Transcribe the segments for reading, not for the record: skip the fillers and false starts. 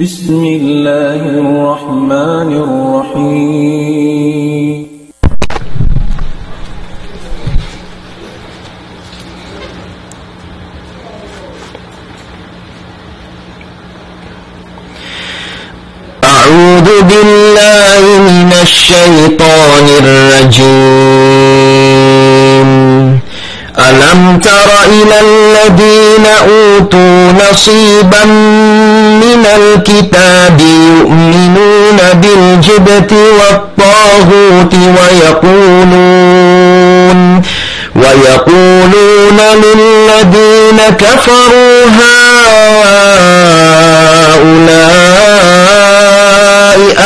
بسم الله الرحمن الرحيم. أعوذ بالله من الشيطان الرجيم. ألم تر إلى الذين أوتوا نصيبا من الكتاب يؤمنون بالجبت والطاغوت ويقولون للذين كفروا هؤلاء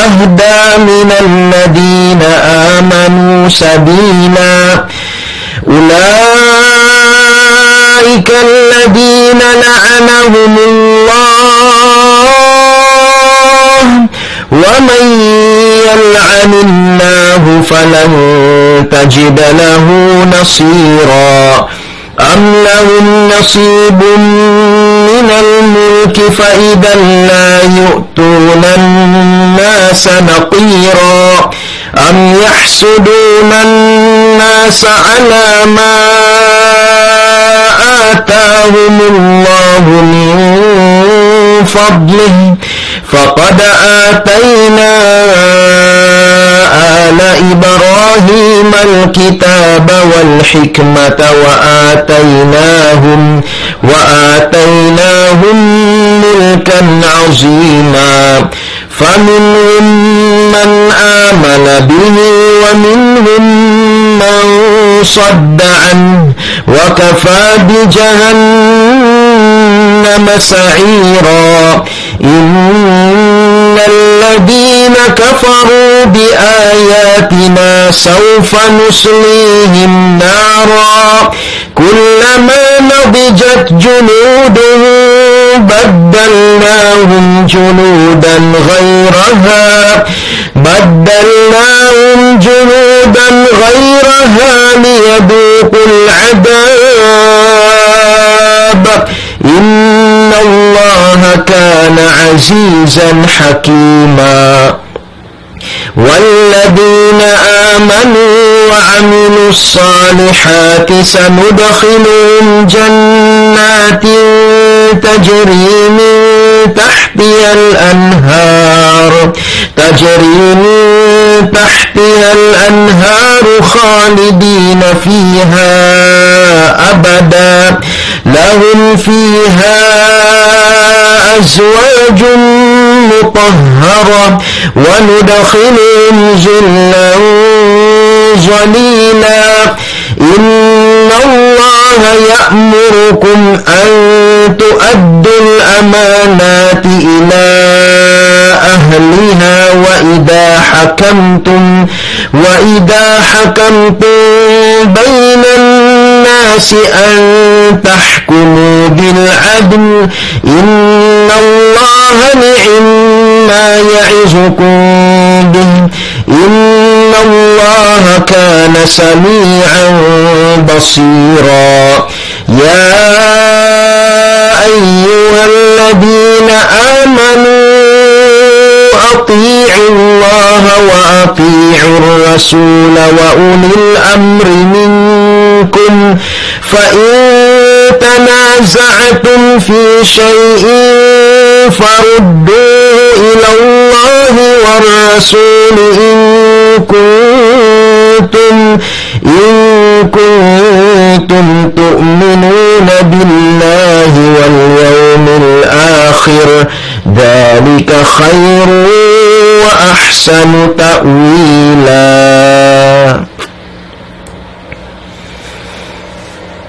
أهدى من الذين آمنوا سبيلا. أولئك الذين لعنهم الله ومن يلعن الله فلن تجد له نصيرا. أم لهم نصيب من الملك فإذا لا يؤتون الناس نقيرا. أم يحسدون الناس على ما آتاهم الله من فضله فقد آتينا آل إبراهيم الكتاب والحكمة وآتيناهم ملكا عظيما. فمنهم من آمن به ومنهم من صد عنه وكفى بجهنم سعيرا. إن الذين كفروا بآياتنا سوف نصليهم نارا كلما نضجت جلودهم بدلناهم جلودا غيرها ليذوقوا العذاب. إن الله كان عزيزا حكيما. والذين آمنوا وعملوا الصالحات سندخلهم جنات تجري من تحتها الأنهار خالدين فيها أبدا. لهم فيها أزواج مطهرة وندخلهم ظلا ظليلا. إن الله يأمركم أن تؤدوا الأمانات إلى أهلها وإذا حكمتم بين الناس أن تحكموا بالعدل. إن الله نعم يعظكم به. إن الله كان سميعا بصيرا. يا أيها الذين آمنوا أطيعوا الله وأطيعوا الرسول وأولي الأمر منكم. فإن تنازعتم في شيء فردوه إلى الله والرسول إن كنتم تؤمنون بالله واليوم الآخر ذلك خير وأحسن تأويلا.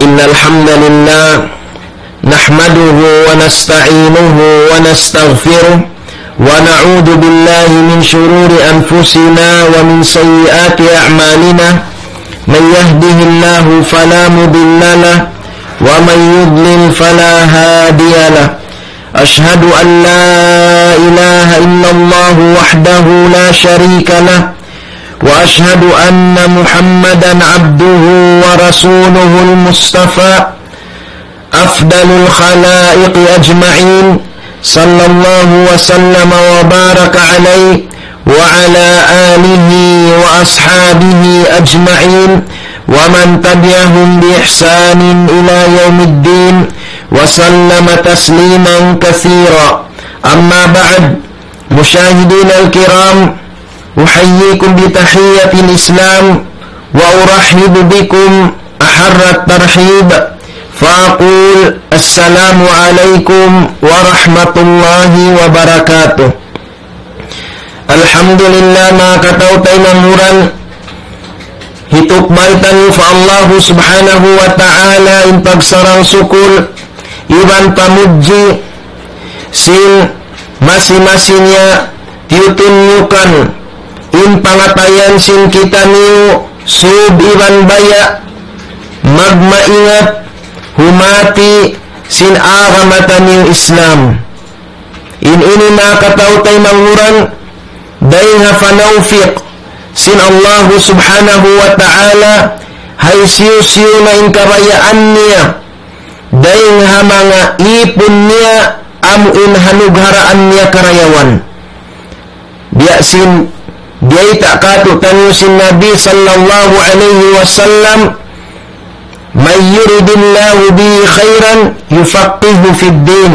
إن الحمد لله نحمده ونستعينه ونستغفره ونعوذ بالله من شرور أنفسنا ومن سيئات أعمالنا. من يهده الله فلا مضل له ومن يضلل فلا هادي له. أشهد أن لا إله إلا الله وحده لا شريك له وأشهد أن محمدا عبده ورسوله المصطفى أفضل الخلائق أجمعين sallallahu wa sallama wa baraka alayhi wa ala alihi wa ashabihi ajma'in wa man tabi'ahum bi ihsanin ila yaumiddin wa sallama tasliman katsira. Amma ba'd, musyahidina al-kiram, uhayyikum bi tahiyyatil islam wa urahhibu bikum aharrat tarhib faqul assalamu alaikum warahmatullahi wabarakatuh. Alhamdulillah, makataw tayo namuran hitukbaitan fa Allah subhanahu wa ta'ala in pagsarang sukul iban pamudji sin masing-masingnya tiutunyukan in pangatayan sin kita niyo sub iban baya magmaingat humati sin aramatan niyo Islam. Ini nakataw tayo manguran dahil hafanawfiq sin Allah subhanahu wa ta'ala hay siyo-siyo na in karayaan niya dahil ha mga ipon niya amuin hanugharaan niya karayawan. Biyasin diay takatu tanyo sin Nabi sallallahu alaihi wasallam may yuridillahu bi khairan yufaqihu fid din.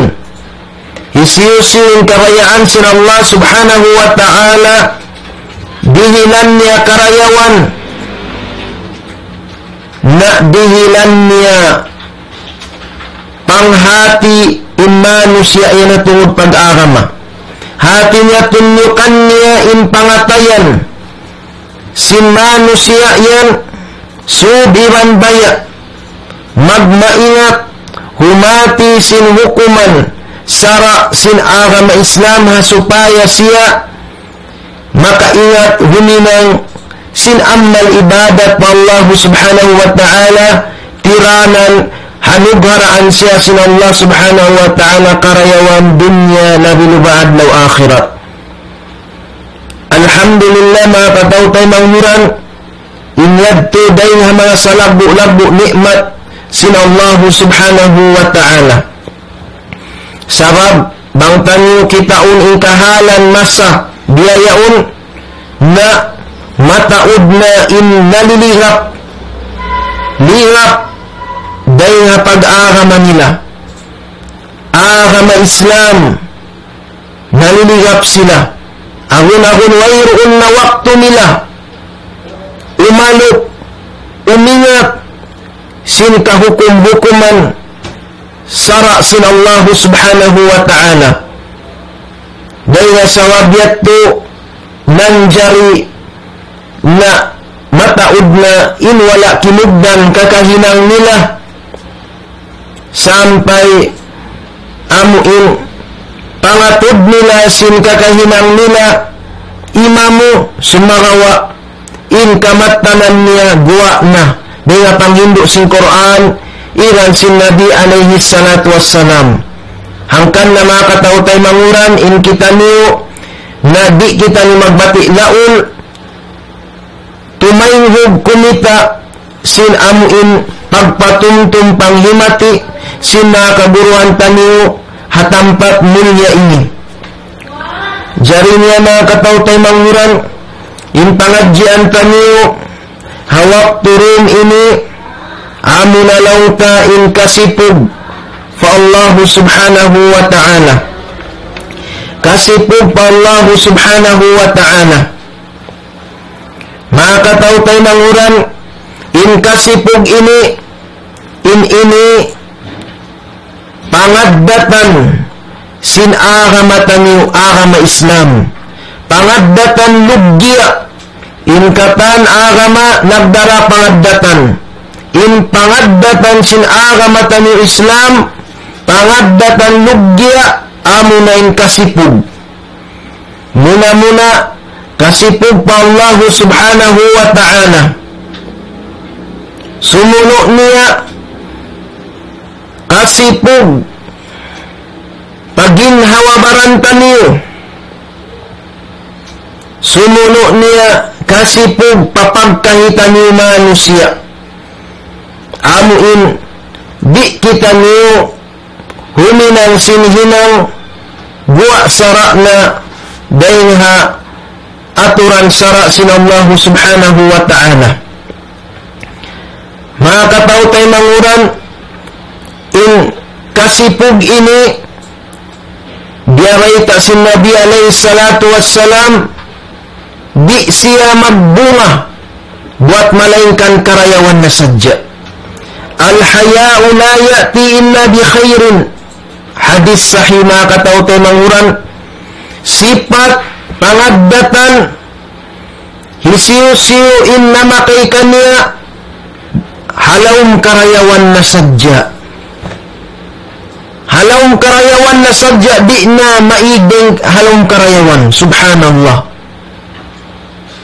Isiyusin karayaan sin Allah subhanahu wa ta'ala dihilan niya karayawan na dihilan niya panghati in manusia yan na tungod pag-arama. Hati niya tunyukan niya in pangatayan sin manusia yan subiran baya magmaingat humati sin hukuman sara sin agama Islam ha supaya siya makaingat huminang sin amal ibadat pa Allah subhanahu wa ta'ala tiranan hanugharaan siya sin Allah subhanahu wa ta'ala karayawan dunya nabilubaad law akhirat. Alhamdulillah, mga katawtay manghuran inyadto dahin ha mga salagbo-lagbo nikmat sin Allah subhanahu wa ta'ala. Sabab bangtan kitaun in kahalan masa biyayaun na mataud na in nalilihap dahil nga pag-arama nila agama Islam nalilihap sila agun-agun wayroon na wakto nila umalok umingat sin kahukum-hukuman sara sin Allah subhanahu wa ta'ala dahil nga sa wabyat to nanjari na mataud na in wala kinugdan kakahinang nila sampai amuin pangatod nila sin kakahinang nila imamu sumarawa in kamatanan niya guwa na dengan panghindo sin Quran iran sin Nabi alaihi salatu wassalam hangkan na mga katawtay manguran in kita niyo na di kita ni magbati laul tumayhog kumita sin amuin pagpatumtum panghimati sin nakaburuan taniyo hatampat mulya ini jari niya mga katawtay manguran in pangadjian taniyo hawak turun ini amunalawta in kasipog fa Allah subhanahu wa ta'ala kasipog pa Allah subhanahu wa ta'ala. Mga katawtay manguran in kasipog ini pangaddatan sin agamatan niyo agama Islam pangaddatan lugya in katan agama nagdara pangaddatan in pangaddatan sin agamatan niyo Islam pangaddatan lugya amo na in kasipog muna kasipog pa Allah subhanahu wa ta'ala sumuno niya kasipog paginhawabaranta niyo sumuno niya kasipog papagkahitan niyo manusia amuin di kita niyo huminang sinhinang buwa sara na dahil ha aturan sara sin Allah subhanahu wa ta'ala. Mga kataw tayo manguran, in kasipog ini diarayta sin Nabi alayhi salatu wassalam, di siya magbunga buat malainkan karayawan na sadya. Al-haya'u la ya'ti illa bi khairin. Hadis sahih mga kataw tayo manguran, sifat pangadatan hisiu-siu in namakay kaniya halawm karayawan na sadya. Halawm karayawan na sadya, di na maiging halawm karayawan. Subhanallah.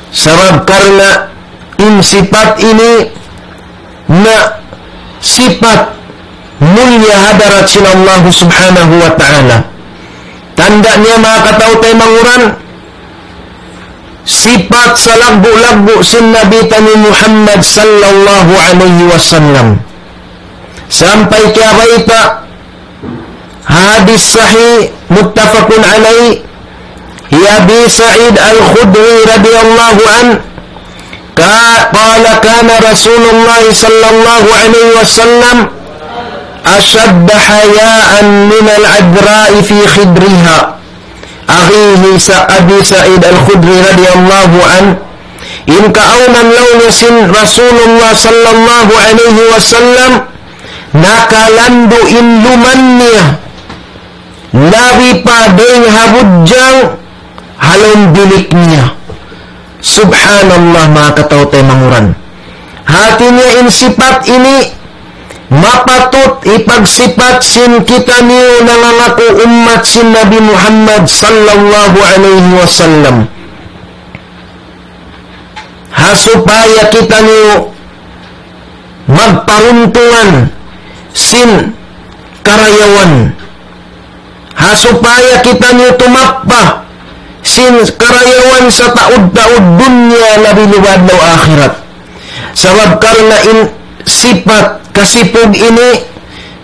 Sarab karna in sifat ini na sifat mulia hadarat sin Allah subhanahu wa ta'ala. Tanda niya mga kataw tayo manguran, sifat sa lagbo-lagbo sin Nabi tani Muhammad sallallahu alaihi wasallam. Sampai kaya baita hadis sahih muttafaqun alaihi ya Abi Sa'id al-Khudri radhiyallahu an qala kana Rasulullah sallallahu alaihi wasallam أشد حياء من العذراء في خدرها. أخيه أبي سعيد الخدري رضي الله عنه إن كأونا لون سن رسول الله صلى الله عليه وسلم nakalandu in lumannya labi padeng habudjang halong biliknya. Subhanallah mga kataw tayo manguran, hatinya in sifat ini mapatut ipagsifat sin kita niyo nangangaku umat sin Nabi Muhammad sallallahu alaihi wasallam. Hasupaya kita niyo magparuntungan sin karayawan. Hasupaya kita niyo tumappa sin karayawan sa taud-taud dunya labi luwad law akhirat. Sabab karna in sifat kasipog ini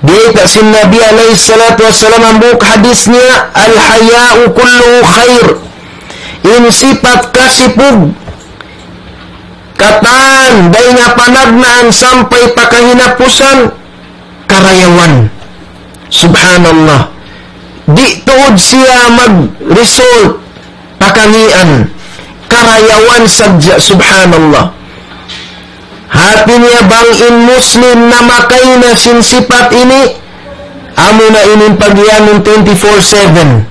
diita sin Nabi alaihi salatu wassalam ang buuk hadisnya, al-haya'u kulluhu khair. In sifat kasipog katan day nga panagnaan sampai pakahinapusan karayawan. Subhanallah. Di tuod siya mag-result pakangian karayawan sadya. Subhanallah. Hati niya bang in Muslim na makay na sin sifat ini, amo na inin pagyanin 24/7.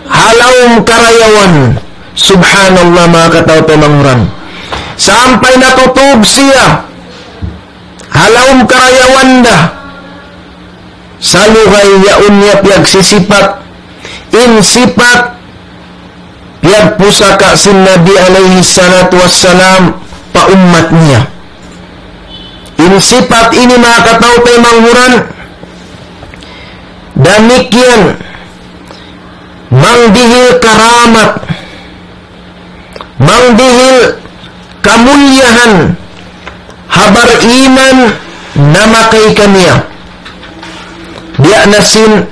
Halawm karayawan. Subhanallah mga kataw tayo manguran. Sampai natutog siya, halawm karayawan da. Salukay yaun niya piyag sisipat. In sipat piyag pusaka sin Nabi alaihi salatu wassalam pa ummat niya. In sifat ini mga kataw tayo manguran, demikian mangdihil karamat, mangdihil kamulyahan habar iman na makay kaniya. Dia nasin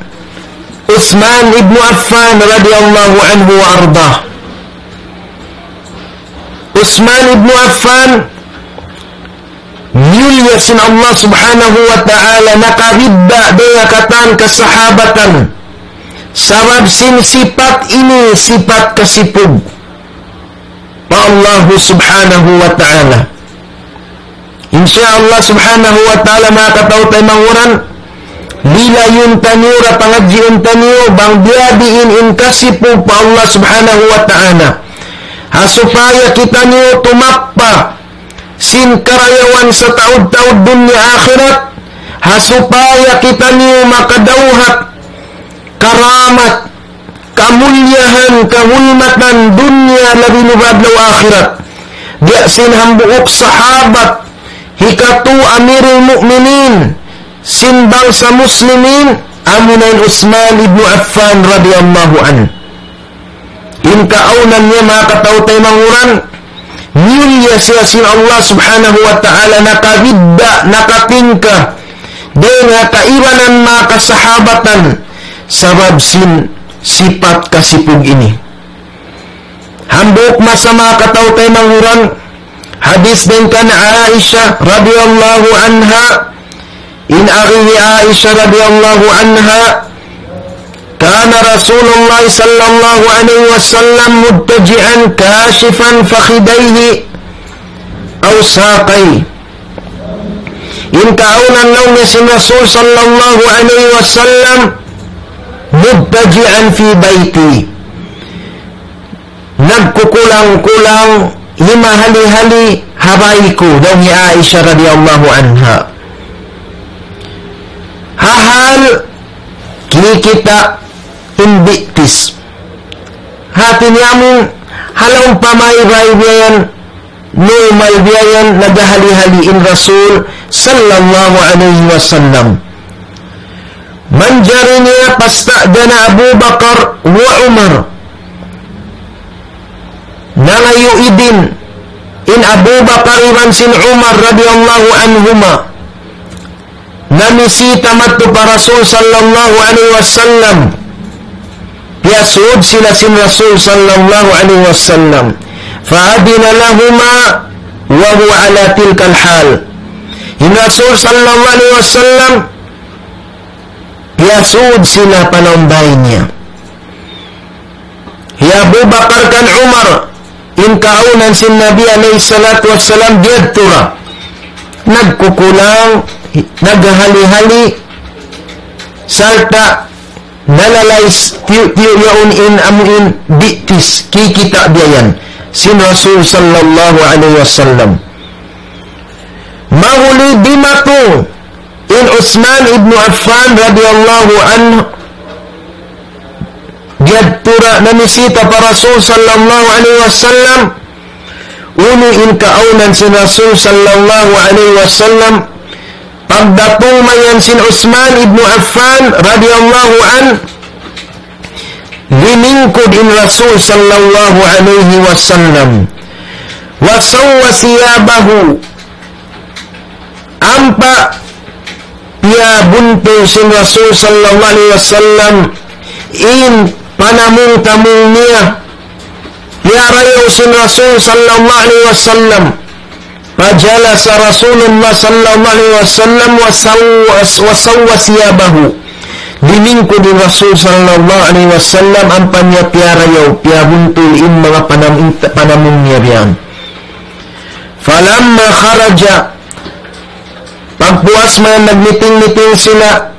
Uthman ibn Affan radhiyallahu anhu wa ardah. Uthman ibn Affan mulia sin Allah subhanahu wa ta'ala, nakabidda daya katan kasahabatan. Sabab sin sifat ini sifat kasipug pa Allah subhanahu wa ta'ala. Insyaallah subhanahu wa ta'ala mga kataw tayo manguran, lilayun taniura pangadjiun taniyo bang biadiin in kasipug pa Allah subhanahu wa ta'ala. Hasupaya kita niyo tumappa sin karayawan sa taud-taud dunya akhirat, hasupaya kita niyo makadauhat karamat, kamulyahan, kahulmatan dunya labi lubadlaw akhirat. Dia sin hambuok sahabat, hikatu amirul mu'minin, sin bangsa muslimin, amunain Uthman ibn Affan radhiyallahu an. In kaaunan niya mga kataw tayo manguran, mulia siya sin Allah subhanahu wa ta'ala, nakabidda, nakatingka, day nga kaiwanan mga kasahabatan, sabab sin sipat kasipog ini. Hambuk masama kataw tay manghuran. Hadis din kan Aisyah radhiyallahu anha. In akhihi Aisyah radhiyallahu anha, kana Rasulullah sallallahu alaihi wasallam muttaji'an kashifan fakhidaihi aw saqai. In kaunan law niya si Rasul sallallahu alaihi wasallam muttaji'an fi baiti, nagkukulang-kulang himahali-hali habaiku daw ni Aisyah radhiyallahu anha. Hahal kikita imbitis hati niyamun halong pamay-ray biyan normal biyan nagahali-haliin Rasul sallallahu alaihi wasallam. Manjari niya pasta'dana Abu Bakar wa Umar, nangayo idin in Abu Bakar iwan sin Umar radhiyallahu anhuma, namisita matto pa Rasul sallallahu alaihi wasallam. Piyasud sila sin Rasul sallallahu alaihi wasallam. Fa'adina lahuma wa huwa ala tilkal hal. In Rasul sallallahu alaihi wasallam piyasud sila panambay niya. Ya Abu Bakar kan Umar, in kaunan sin Nabi alaihi salatu wassalam diyadtura, nagkukulang, naghali-hali sarta nalalais yaun in amuin bitis kikita biyan sin Rasul sallallahu alaihi wasallam. Mahuli dimatu in Utsman ibn Affan radhiyallahu anhu diadtura namisita pa Rasul sallallahu alaihi wasallam. Uni in kaunan sin Rasul sallallahu alaihi wasallam, pagdatong mayan sin Utsman ibn Affan radhiyallahu an, liningkod in Rasul sallallahu alaihi wasallam, wa sawwa siyabahu, ampa piya bunto sin Rasul sallallahu alaihi wasallam in panamung-tamung niya. Yarayaw sin Rasul sallallahu alaihi wasallam, fajalasa Rasulullah sallallahu alaihi wasallam wa sawwa siyabahu, diningko din Rasul sallallahu alaihi wasallam ang panyapyarayaw piyabuntul in mga panamung niya biyan. Falamma kharaja, pagpuas man nagmiting-miting sila,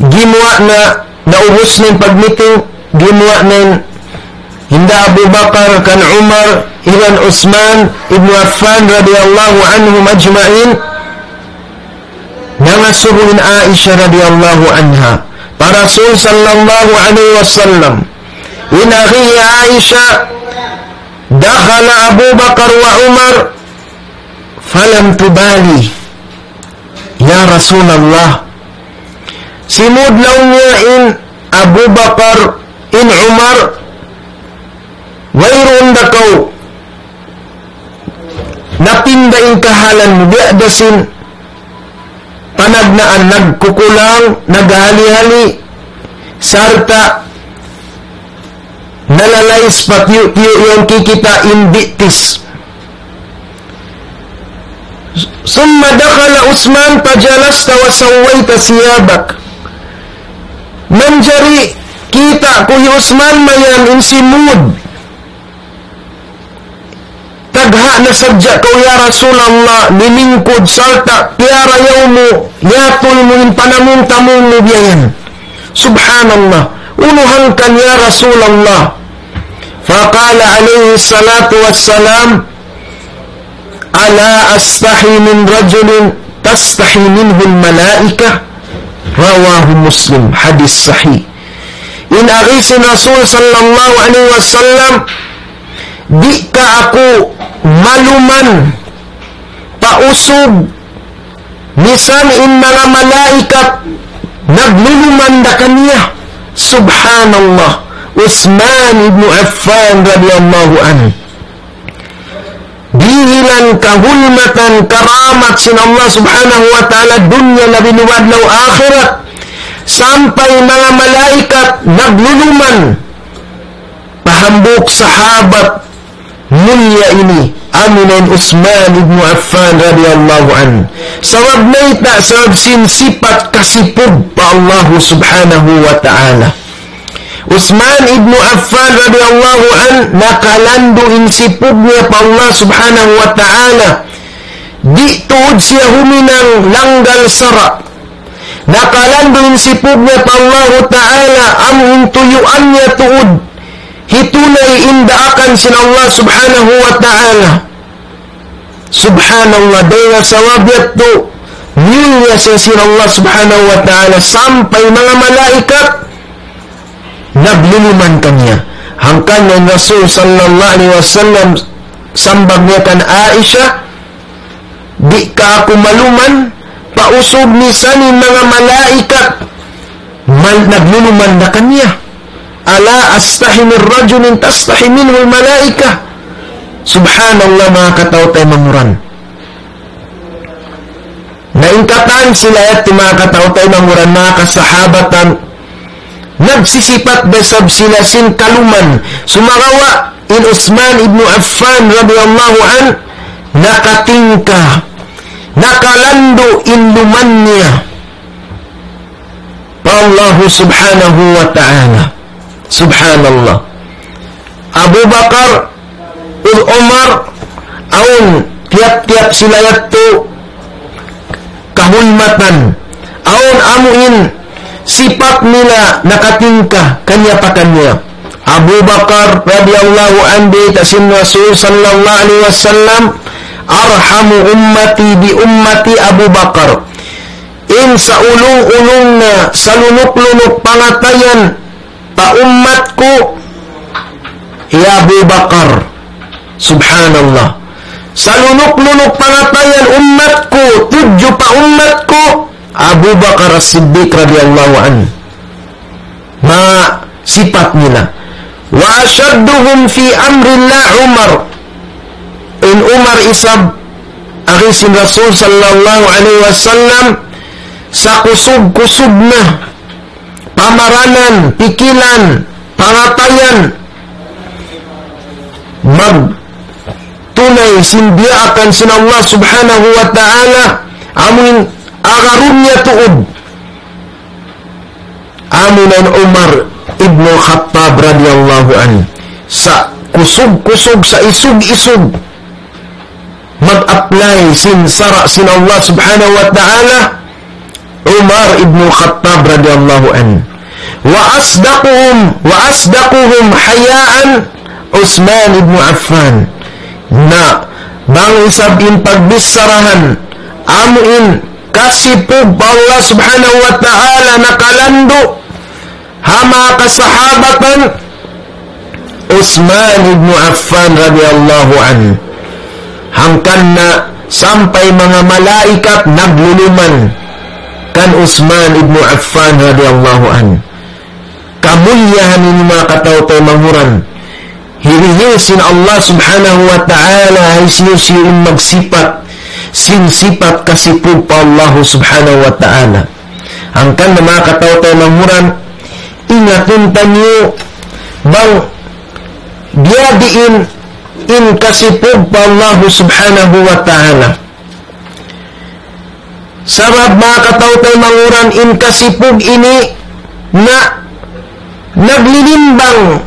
gimwa na naubos ng pagmiting, gimwa ng hinda Abu Bakar kan Umar iwan Utsman ibn Affan radhiyallahu anhum ajma'in, nangasubuhin Aisyah radhiyallahu anha pa Rasul sallallahu alaihi wasallam. In akhihi Aisyah, dakhala Abu Bakar wa Umar falam tubali ya Rasulullah. Simudlaw niya in Abu Bakar in Umar, wayroon dakaw napindaing kahalan mo diadasin panagnaan, nagkukulang, naghali-hali sarta nalalais patyo-tyo yung kikita imbitis. Summa dakhala Utsman pajalasta wa sawwaita siyabak, manjari kita kuhi Utsman mayan in simud, tagha na sadya ko ya Rasulullah, nilingkod sarta piyarayaw mo, yatol mo in panamung-tamung mo biyan. Subhanallah, unuhan kan ya Rasulullah. Faqala alaihi salatu wassalam, ala astahi min rajulin tastahi minhu al-malaika, rawahu Muslim, hadis sahih. In agisin Rasul sallallahu alaihi wasallam, di ka ako maluman pausog misan in mga malaikat nagluluman da kaniya. Subhanallah. Utsman ibn Affan radhiyallahu anhu, bihilan kahulmatan karamat sin Allah subhanahu wa ta'ala dunya na binuwadlaw akhirat, Sampay mga malaikat nagluluman pahambok sahabat mulia ini Aminan Utsman ibnu Affan radhiyallahu an. Sabab naita sabab sifat kasipug pa Allah subhanahu wa ta'ala. Utsman ibnu Affan radhiyallahu an nakalando insipug niya pa Allah subhanahu wa ta'ala. Di tuod siya huminang langgal sara. Nakalando insipug niya pa Allah ta'ala ang intuyuan niya tuod. Hitunay indaakan sin Allah subhanahu wa ta'ala. Subhanallah, dahil sawabiyat to nilya sin Allah subhanahu wa ta'ala sampay mga malaikat nagluluman kanya. Hangkan ng Rasul sallallahu alaihi wasallam sambag niya kan Aisha, di ka ako maluman pausog ni sanin mga malaikat nagluluman na kanya. Ala astahi min rajulin tastahi minhu al-malaika. Subhanallah, mga katawtay manguran. Naingkatan sila at mga katawtay manguran, mga kasahabatan, nagsisipat besab sila sin kaluman. Sumarawa in Utsman ibnu Affan radhiyallahu an nakatingka, nakalando in luman niya pa Allah subhanahu wa ta'ala. Subhanallah. Abu Bakar ul Umar aun tiap-tiap sila yato kahulmatan aun amuin sifat nila nakatingka kanya pa kanya. Abu Bakar radhiyallahu anhu tasin Rasul sallallahu alaihi wasallam arhamu ummati bi ummati Abu Bakar. In sa ulong-ulong na salunok-lunok pangatayan pa umatku ya Abu Bakar. Subhanallah. Salunok-lunok pangatayan umatku, tudyo pa umatku Abu Bakar as-Siddiq radhiyallahu anhu. Ma sifat nila. Wa ashadduhum fi amrillah Umar. In Umar isab agisin Rasul sallallahu alaihi wasallam sa kusog-kusog na pamaranan, pikilan, pangatayan, magtunay sindiakan sin Allah subhanahu wa ta'ala amin agarun niya tuod aminan Umar ibnu Khattab radhiyallahu an sa kusog-kusog sa isug-isug mag-apply sin sara sin Allah subhanahu wa ta'ala Umar ibnu Khattab radhiyallahu an. Wa asdaquhum hayaan Utsman ibnu Affan. Na bang isabin pagbisarahan amuin kasipug Allah subhanahu wa ta'ala nakalando hama kasahabatan Utsman ibnu Affan radhiyallahu an. Hangkan na sampai mga malaikat nagluluman kan Utsman ibnu Affan radhiyallahu an. Kamulyahan ni mga katawtay manguran. Hirihisin Allah subhanahu wa ta'ala ay siyo-siyon magsipat sin sipat kasipug pa Allah subhanahu wa ta'ala. Hangkan na mga katawtay manguran, ingatun tanyo bang biyadiin in kasipug pa Allah subhanahu wa ta'ala. Sabab mga katawtay manguran in kasipug ini na naglilimbang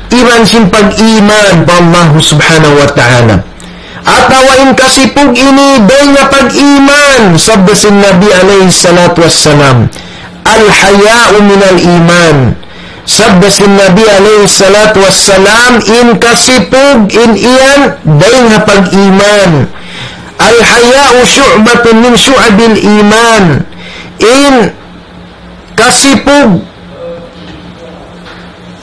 iran sin pag-iman pa Allah subhanahu wa ta'ala. Atawa in kasipug ini day nga pag-iman sabda sin Nabi alayhi salatu wassalam al-haya'u minal iman. Sabda sin Nabi alayhi salatu wassalam in kasipug in iyan day nga pag-iman. Al-haya'u syu'batun min syu'abil iman. In kasipug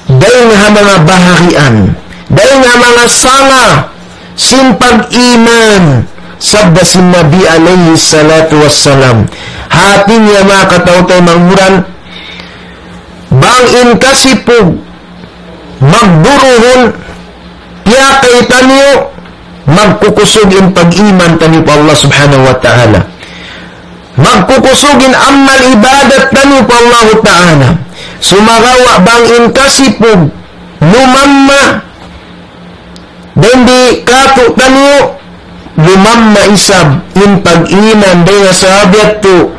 day nga mga baharian, day nga mga sanga sin pag-iman sabda sin Nabi alayhi salatu wassalam. Hati niya mga katawtay manguran bang in kasipug magduruhon piyakay tanyo magkukusog in pag-iman tanyo pa Allah subhanahu wa ta'ala. magkukusugin amal ibadat tanu pa Allah Ta'ala. Sumagawa bang inkasipog lumamma dendi kato tanu lumamma isab in pag-iman dahil sahabat to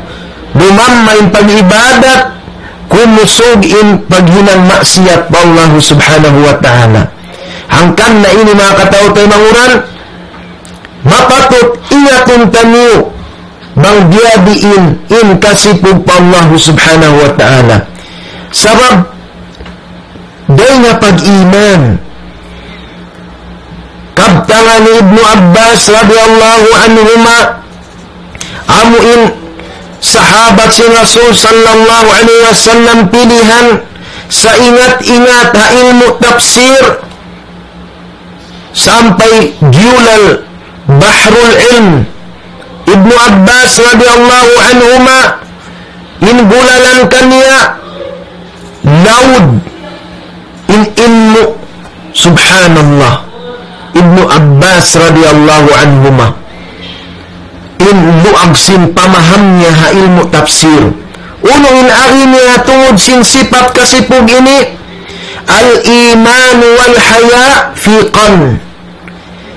lumamma in pag-ibadat kumusog in paghinang maksiyat pa Allah Subhanahu wa Ta'ala. Hangkan na ini mga katao tayo manguran mapatot ingatun tanu bang diadiin in kasipog pa Allah Subhanahu wa Ta'ala. Sabab day nga pag-iman kabtangan ni Ibnu Abbas radhiyallahu anhuma amuin sahabat si Rasul sallallahu alaihi wasallam pilihan sa ingat-ingat ha ilmu tafsir sampai giulal bahrul ilm. Ibnu Abbas radhiyallahu anhuma inbulalan kaniya laud in ilmu. Subhanallah, Ibnu Abbas radhiyallahu anhuma in luagsin pamahamnya ha ilmu tafsir. Uno in arinya tungod sin sifat kasipog ini al-iman wal haya fi qalb.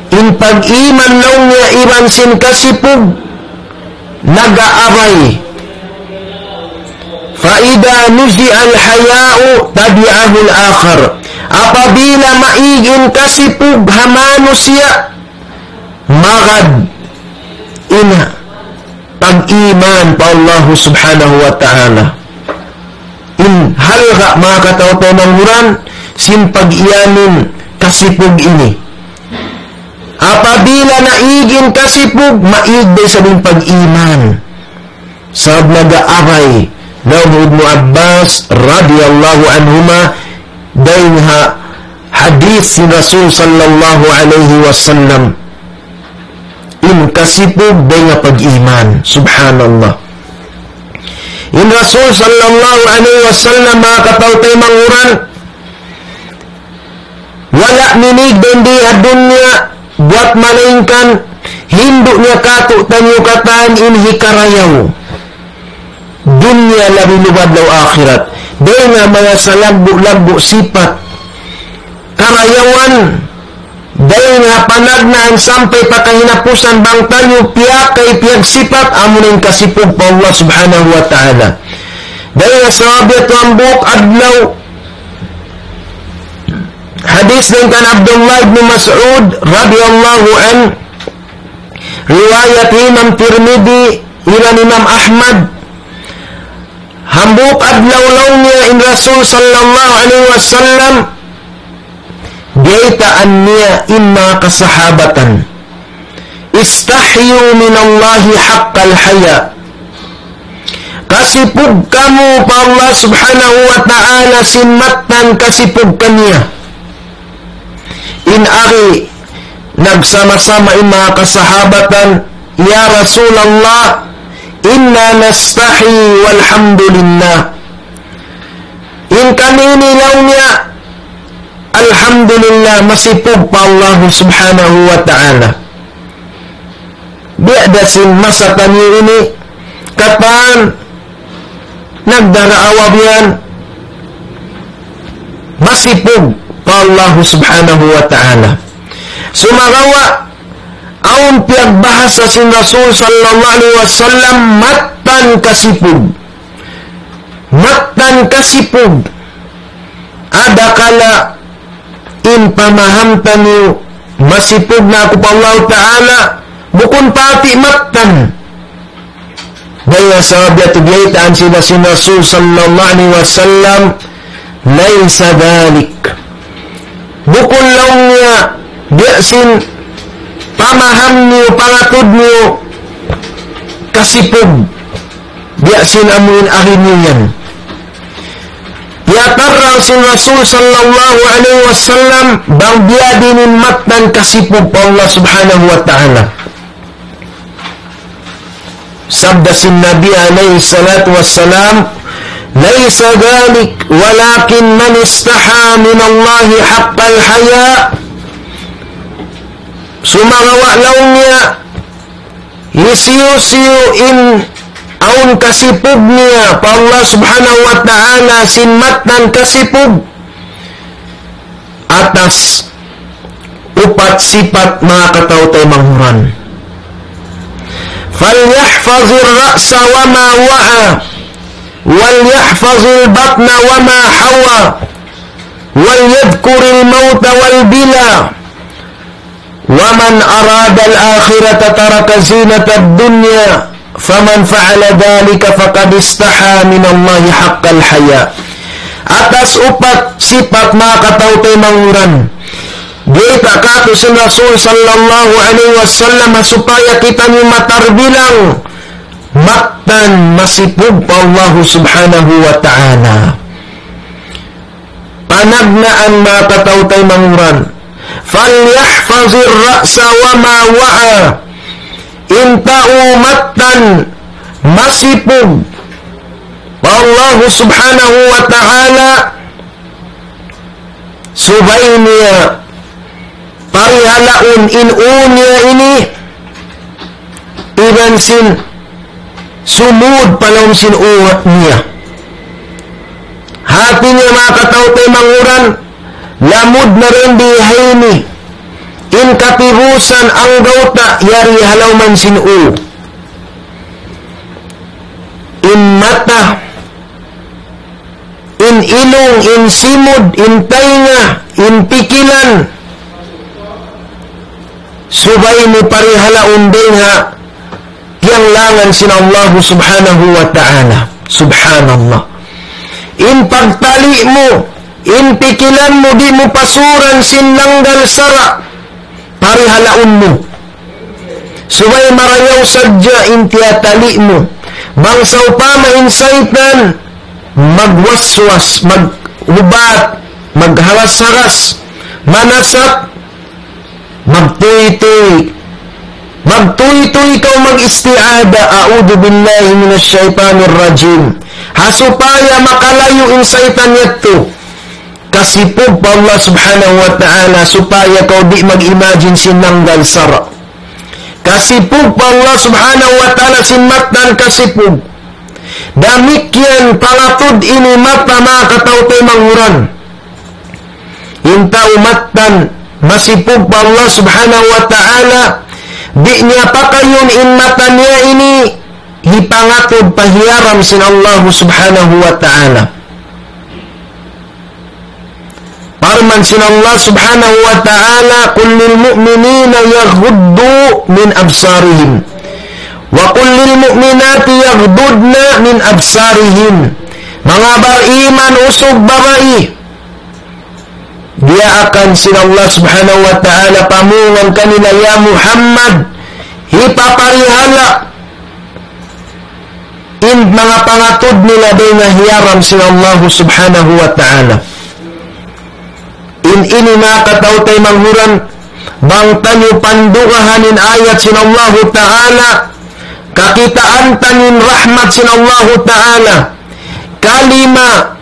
In pag-iman law niya iban sin kasipog nag-aaray. Faida nuzi al-haya'u tabi'ahu al-akhar. Apabila maigin kasipog hamano siya magad ina pag-iman pa Allah Subhanahu wa Ta'ala. In halga mga katao-tao ng huran sin pag-iyanin kasipog ini. Apabila naigin kasipog maigday sa din pag-iman. Sab nag-aaray daw Ibnu Abbas radhiyallahu anhuma dahil hadith si Rasul sallallahu alaihi wasallam in kasipog dahil nga pag-iman. Subhanallah. In Rasul sallallahu alaihi wasallam mga katawtay manguran wala minig dendi adunya buat malingkan hindu niya kato tanyo katan in hikarayaw dunya labi lubad law akhirat. Dahil nga mga salagbo-lagbo sipat karayawan dahil nga panagnaan sampay pakahinapusan bang tanyo piyakay piyag sipat amunin kasipog pa Allah Subhanahu wa Ta'ala. Dahil nga sabi ito ang buok adlaw hadis din kan Abdullah ibn Mas'ud radhiyallahu an riwayat Imam Tirmidhi ilan Imam Ahmad hambuk adlaw-law niya in Rasul sallallahu alaihi wasallam gaytaan niya in mga kasahabatan istahyu min Allahi haqqal haya. Kasipug kamu pa Allah Subhanahu wa Ta'ala sinmatan kasipug kaniya. In ari nagsama-sama in mga kasahabatan ya Rasulullah inna nastahi walhamdulillah. In kanini law niya alhamdulillah masipog pa Allah Subhanahu wa Ta'ala. Biada sin masa tanyo ini kapan nagdaraawab yan masipog pa Allah Subhanahu wa Ta'ala. Sumagawa aun piagbahasa sin Rasul sallallahu alaihi wasallam matan kasipog ada kala in pamahamtan niyo masipog na ako pa Allah Ta'ala bukun pati matan. Dahil sabi at ugaytaan sila sin Rasul sallallahu alaihi wasallam laysa dhalik bukun lang niya biasin pamaham niyo pangatod niyo kasipog biasin amuin ahin niyo yan. Yatarang sin Rasul sallallahu alaihi wasallam bang biadinin matan kasipog pa Allah Subhanahu wa Ta'ala. Sabda sin Nabi alaihi salatu wassalam laysa dhalik walakin man istaha min Allahi haqqal haya. Sumagawa law niya isiyo-siyo in aun kasipog niya pa Allah subhanahu wa ta'ala sinmatnan kasipog atas upat sipat mga katawtay manghuran. Falyahfazir ra'sa wa ma wa'a walyahfazil batna wa ma hawa walyadhkuril mauta wal bila wa man arada al-akhirata taraka zinata ad-dunya faman fa'ala dhalika faqad istaha min Allah haqqal haya. Atas upat sipat mga katawtay manghuran Gita kato si Rasul sallallahu alaihi wasallam supaya kita ni matarbilang maktan masipug pa Allah subhanahu wa ta'ala. Panagnaan mga katawtay manghuran falyahfazir ra'sa wa ma wa'a inta'u maktan masipug pa Allah subhanahu wa ta'ala subay niya parihalaun inunya ini iban sin sumud palawang sinuwat niya hati niya mga katawtay manghuran lamud na rin bihayni in katibusan ang gauta yari halaw man sinu in mata in ilong in simud in tainga in pikilan subay ni parihalaun din ha yang langan sin Allah subhanahu wa ta'ala. Subhanallah. In pagtali mo, in pikilan mo, di mo pasuran sin langgal sara, parihalaun mo. Subay marayaw sadya in tiyatali mo. Bangsaw pa mainsaytan, magwaswas, maghubat, magharas-haras, manasap, magtuy-tuy ikaw mag-isti'ada a'udhu billahi minasyaitanir rajim hasupaya makalayo in saitan yato kasipog pa Allah subhanahu wa ta'ala supaya kau di mag-imagine sinanggal sara kasipog pa Allah subhanahu wa ta'ala sinmatnan kasipog damikyan pangatud ini mata mga katawtay manghuran inta umattan masipog pa Allah subhanahu wa ta'ala di niya pa kayon in mata niya ini hipangatod pahiyaram sin Allah subhanahu wa ta'ala parman sin Allah subhanahu wa ta'ala kullil mu'minina yaghuddu min absarihim wa kullil mu'minati yaghuddna min absarihim mga bariman usog babae dia akan sin Allah subhanahu wa ta'ala pamungan kanila ya Muhammad hipaparihala in mga pangatod nila day nga hiyaram sin Allah subhanahu wa ta'ala in ini mga katawtay manghuran bangtan yung pandukahanin ayat sin Allah ta'ala kakitaan tanin rahmat sin Allah ta'ala kalima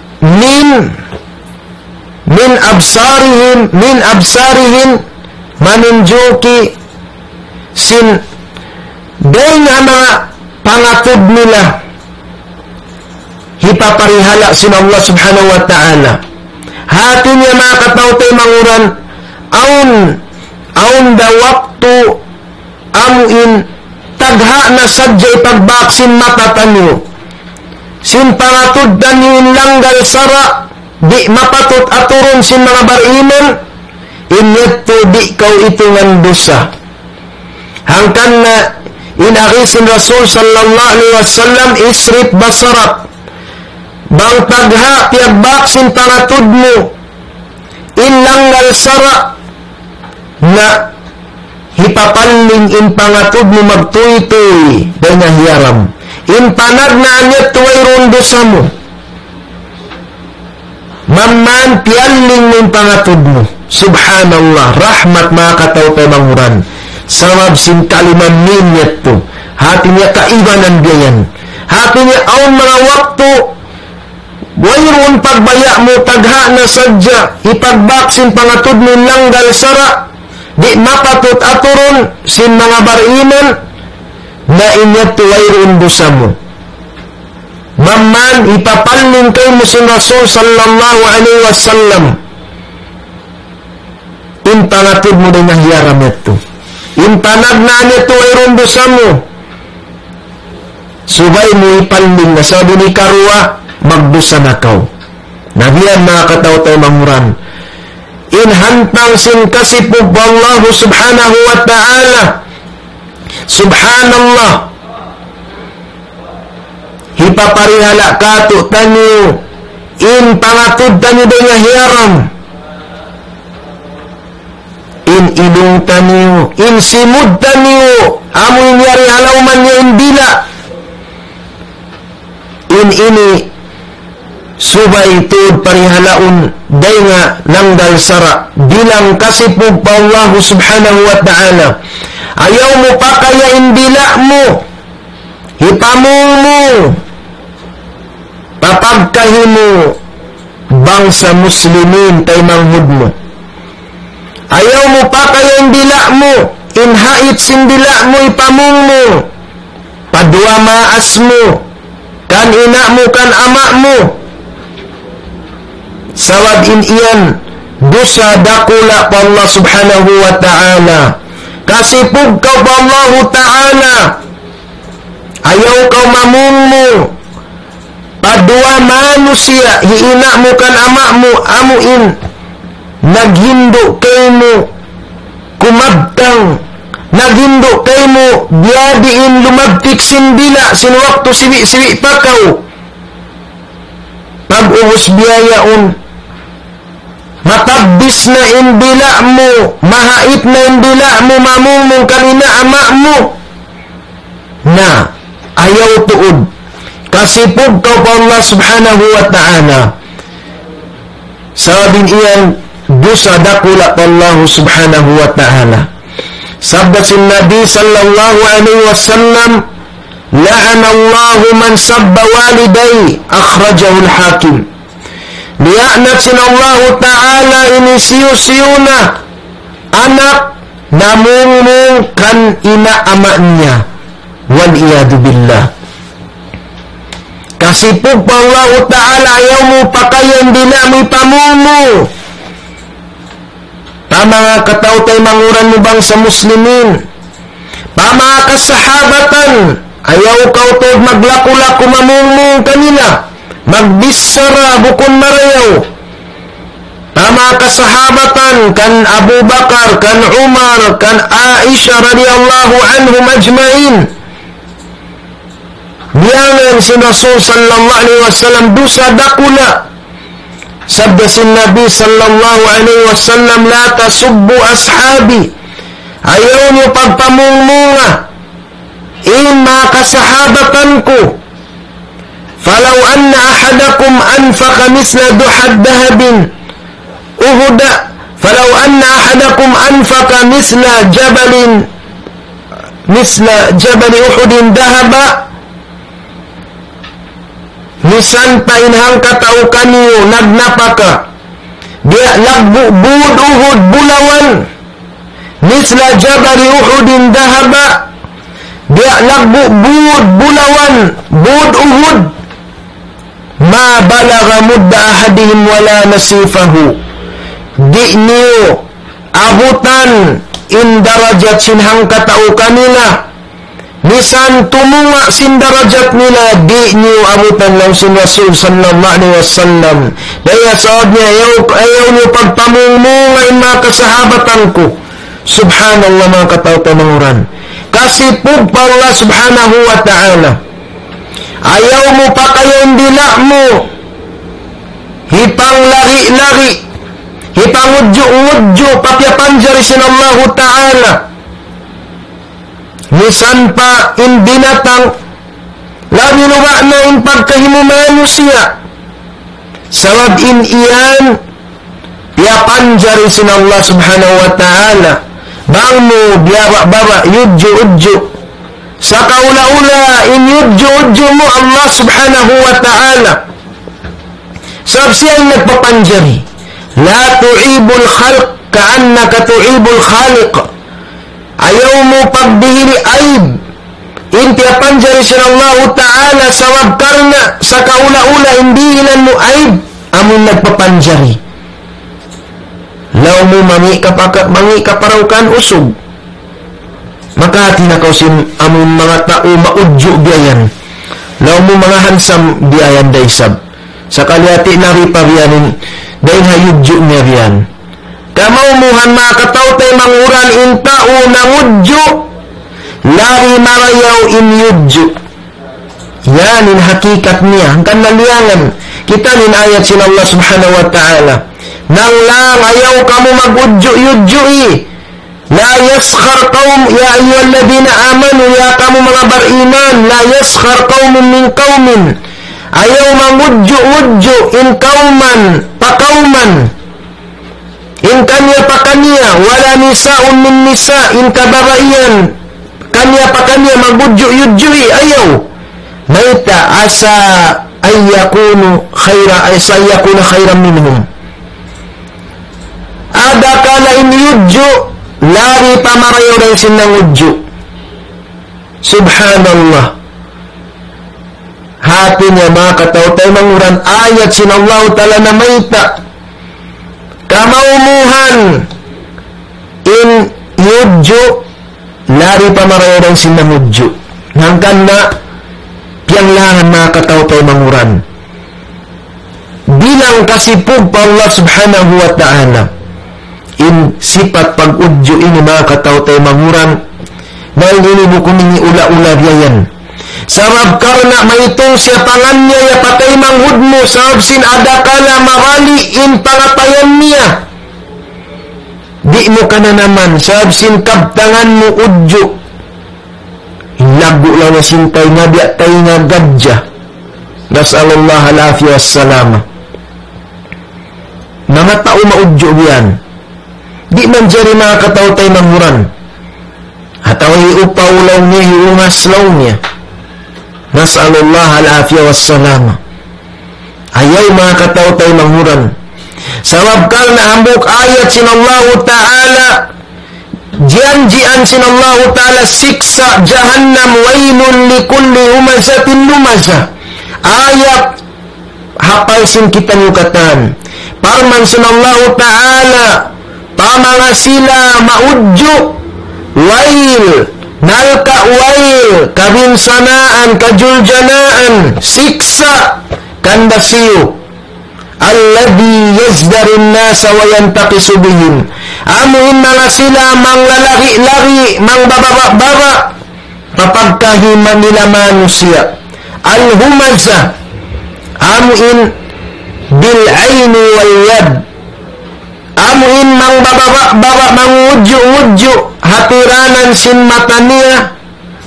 min absarihim manunjuki sin day nga mga pangatod nila hipaparihala sin Allah subhanahu wa ta'ala hati niya mga katawtay manghuran aun da waktu amuin tagha na sadyay pagbaksin matatanyo sin pangatod tanyo langgal sara di mapatot aturon sin mga bariman inyetto di kau itungan dosa hangkan na inakisin Rasul sallallahu alaihi wasallam isrip basarak bang tagha piagbaksin pangatod mo inlanggal sara na hipapaling in pangatod mo magtuy-tuy dahil nga hiyaram in panag na anyat tuway rondo sa mo mamman pialing mo pangatod mo subhanallah rahmat mga katawtay manghuran samab sin kaliman ninyat to hati niya kaibanan biyan hati niya aun mga waktu wayron pagbaya mo tagha na sadya ipagbaksin pangatod mo langgal sara di mapatot aturon sin mga bariman na inyat to wayron dosa mo Maman, ipapalin kay mo si Rasul sallallahu alaihi wasallam. Intangatid mo din nahiyaram ito. Intanag na nito ay rundosa mo. Subay mo ipalin na sabi ni Karwa, magdusa na kaw. Nabiyan mga kataw-taw manguran. Inhantang sin kasi po Allah subhanahu wa ta'ala. Subhanallah. Hipaparihala kato tanyo. In pangatod tanyo din nga hiyaram. In ilong tanyo. In simud tanyo. Amoy niyari halaw man niya in bila. In ini subay tuod parihalaon day nga nangdal sara bilang kasipog pa Allah subhanahu wa ta'ala. Ayaw mo pa kaya indila mo, hipamong mo, papagkahin mo bangsa muslimin tay manghud mo. Ayaw mo pa kaya indila mo, inhait sindila mo, ipamong mo, padua maas mo, kan ina mo, kan ama mo. Sawad in iyan, dusa dakula pa Allah subhanahu wa ta'ala. Kasipog ka pa Allah ta'ala. Ayaw ka mamung mo. Padua manusia, hiina mo kan ama mo, amuin. Naghindo kay mo, kumabtang. Naghindo kay mo, biyadiin lumagtik sindila, sinuwakto siwi-siwi pakaw. Pag-ubos biyayaon. Matabis na indila mo, mahait na indila mo, mamumong kanina ama mo. Na, ayaw tuod. Kasipog ka pa Allah subhanahu wa ta'ala. Sabing iyan, dusa dakula pa Allah subhanahu wa ta'ala. Sabda sin Nabi sallallahu alaihi wasallam, la'ana Allahu man sabba waliday, akhrajahu al-hakim. Lianat sin Allah ta'ala inisiyo-siyo na anak namumong kan ina ama niya. Wal-iyadu billah. Kasipog pa Allah ta'ala, ayaw mo pakayan dila mo pamumo. Mga kataw-tay manguran mo bang sa muslimin? Mga kasahabatan, ayaw ka utod maglako-lako mamumong kanila. Magbisara bukon marayaw. Mga kasahabatan, kan Abu Bakar, kan Umar, kan Aisha radiyallahu anhum ajma'in. Biyangan si Rasul sallallahu alaihi wasallam dusa dakula. Sabda si Nabi sallallahu alaihi wasallam, la tasubbu ashabi. Ayaw niyo pagpamungmunga mga kasahabatan ko. Falaw anna ahadakum anfaqa misla duhad dahabin uhuda. Falaw anna ahadakum anfaqa misla jabali uhudin dahaba. Misan pa inhang kataukan niyo, nagnapaka. Dia lagbuud uhud bulawan. Misla jabali uhudin dahaba. Dia lagbuud bulawan, buud uhud. Ma balaga mudda ahadihim wala nasifahu. Di niyo abutan in darajat sinhang kataukan nila. Misan tumunga sin darajat nila, di niyo abutan lang sin Rasul sallallahu alaihi wasallam. Kaya saad niya, ayaw niyo pagpamunga in mga kasahabatan ko. Subhanallah mga kataw-tanuran. Kasipog pa Allah subhanahu wa ta'ala. Ayaw mo pa kayong dila mo. Hipang lari-lari. Hipang udyo-udyo. Papyapanjari sin Allah ta'ala. Misan pa in binatang labi luwa na in pagkahimumayo siya. Sawab in iyan piyapanjari sin Allah subhanahu wa ta'ala. Bang mo biyawa-bawa yudyo-udyo. Sa kaula-ula in yudyo-udyo mo Allah subhanahu wa ta'ala. Sawab siya yung nagpapanjari. La tu'ibul khalq ka'annaka tu'ibul khaliq. Ayaw mo pagbihili aib inti panjari sin Allah Ta'ala sawab karna sa kaula-ula hindi ilan mo aib amun nagpapanjari. Law mo mangi kaparaw kan usog. Makati na kausin amun mga tao maudyo biyayan. Law mo mga hansam biyayan daysab. Sa kalyati na ripabiyanin dahil hayudyo niya biyan. Kamaumuhan mga kataw tayo manguran inta unang udyo. Lari marayaw inyudyo. Yan in hakikat niya. Hanggang naliyangan. Kita nin ayat sin Allah subhanahu wa ta'ala. Nang lang ayaw kamu mag-udyo-yudyo La yaskhar qawm ya ayyuhalladhina amanu ya kamu mga bariman. La yaskhar qawmun min qawmin. Ayaw mag-udyo-udyo in kauman, pakauman. In kanya pa kanya. Wala nisaun min nisa in kababaiyan. Kanya pa kanya mag-udyo-yudyo ayaw. Naita asa ayyakuna khairan minhum. Ada kala inyudyo lari pamarayo rin sinang udyo. Subhanallah. Hati niya mga kataw-tay manguran ayat sin Allah Ta'ala na maita kamaumuhan in yudyo lari pamarayo rin sinang udyo. Hangkan na piyanglangan mga kataw-tay manguran bilang kasipug pa Allah Subhanahu wa Ta'ala in sipat pag-udyo ini mga kataw-tay manguran dahil ini buko nini ula-ula biyayan sabab karna maitong siya panganya ya patay manghud mo sabab sin ada kala marali in pangatayan niya di mo ka na naman sabab sin kabtangan mo udyo lago lang na sintay nga biya tayo nga gadya nasallallahu alaihi wassalam mga tao maudyo biyan di man jari mga kataw-tay manguran ataw iupaw law niya iungas law niya nasallallahu alaihi wassalam ayaw mga kataw-tay manguran sabab karna hambuk ayat sin Allah Ta'ala jian sin Allah Ta'ala siksa jahannam wailun likulli humazatin lumazah ayat hapal sin kita nyukatan parman sin Allah Ta'ala pamanga sila maudyo wail nalka wail kabinsanaan kajuljanaan siksa kandasiyo alladhi yazdarin nasa wa yantaqisu bihim amuin mga sila mang lalaki-laki mang baba-baba papagkahiman nila manusia al-humaza amuin bil-aini wal-yad amuin mang baba-baba mang udyo-udyo hatiranan sin mata niya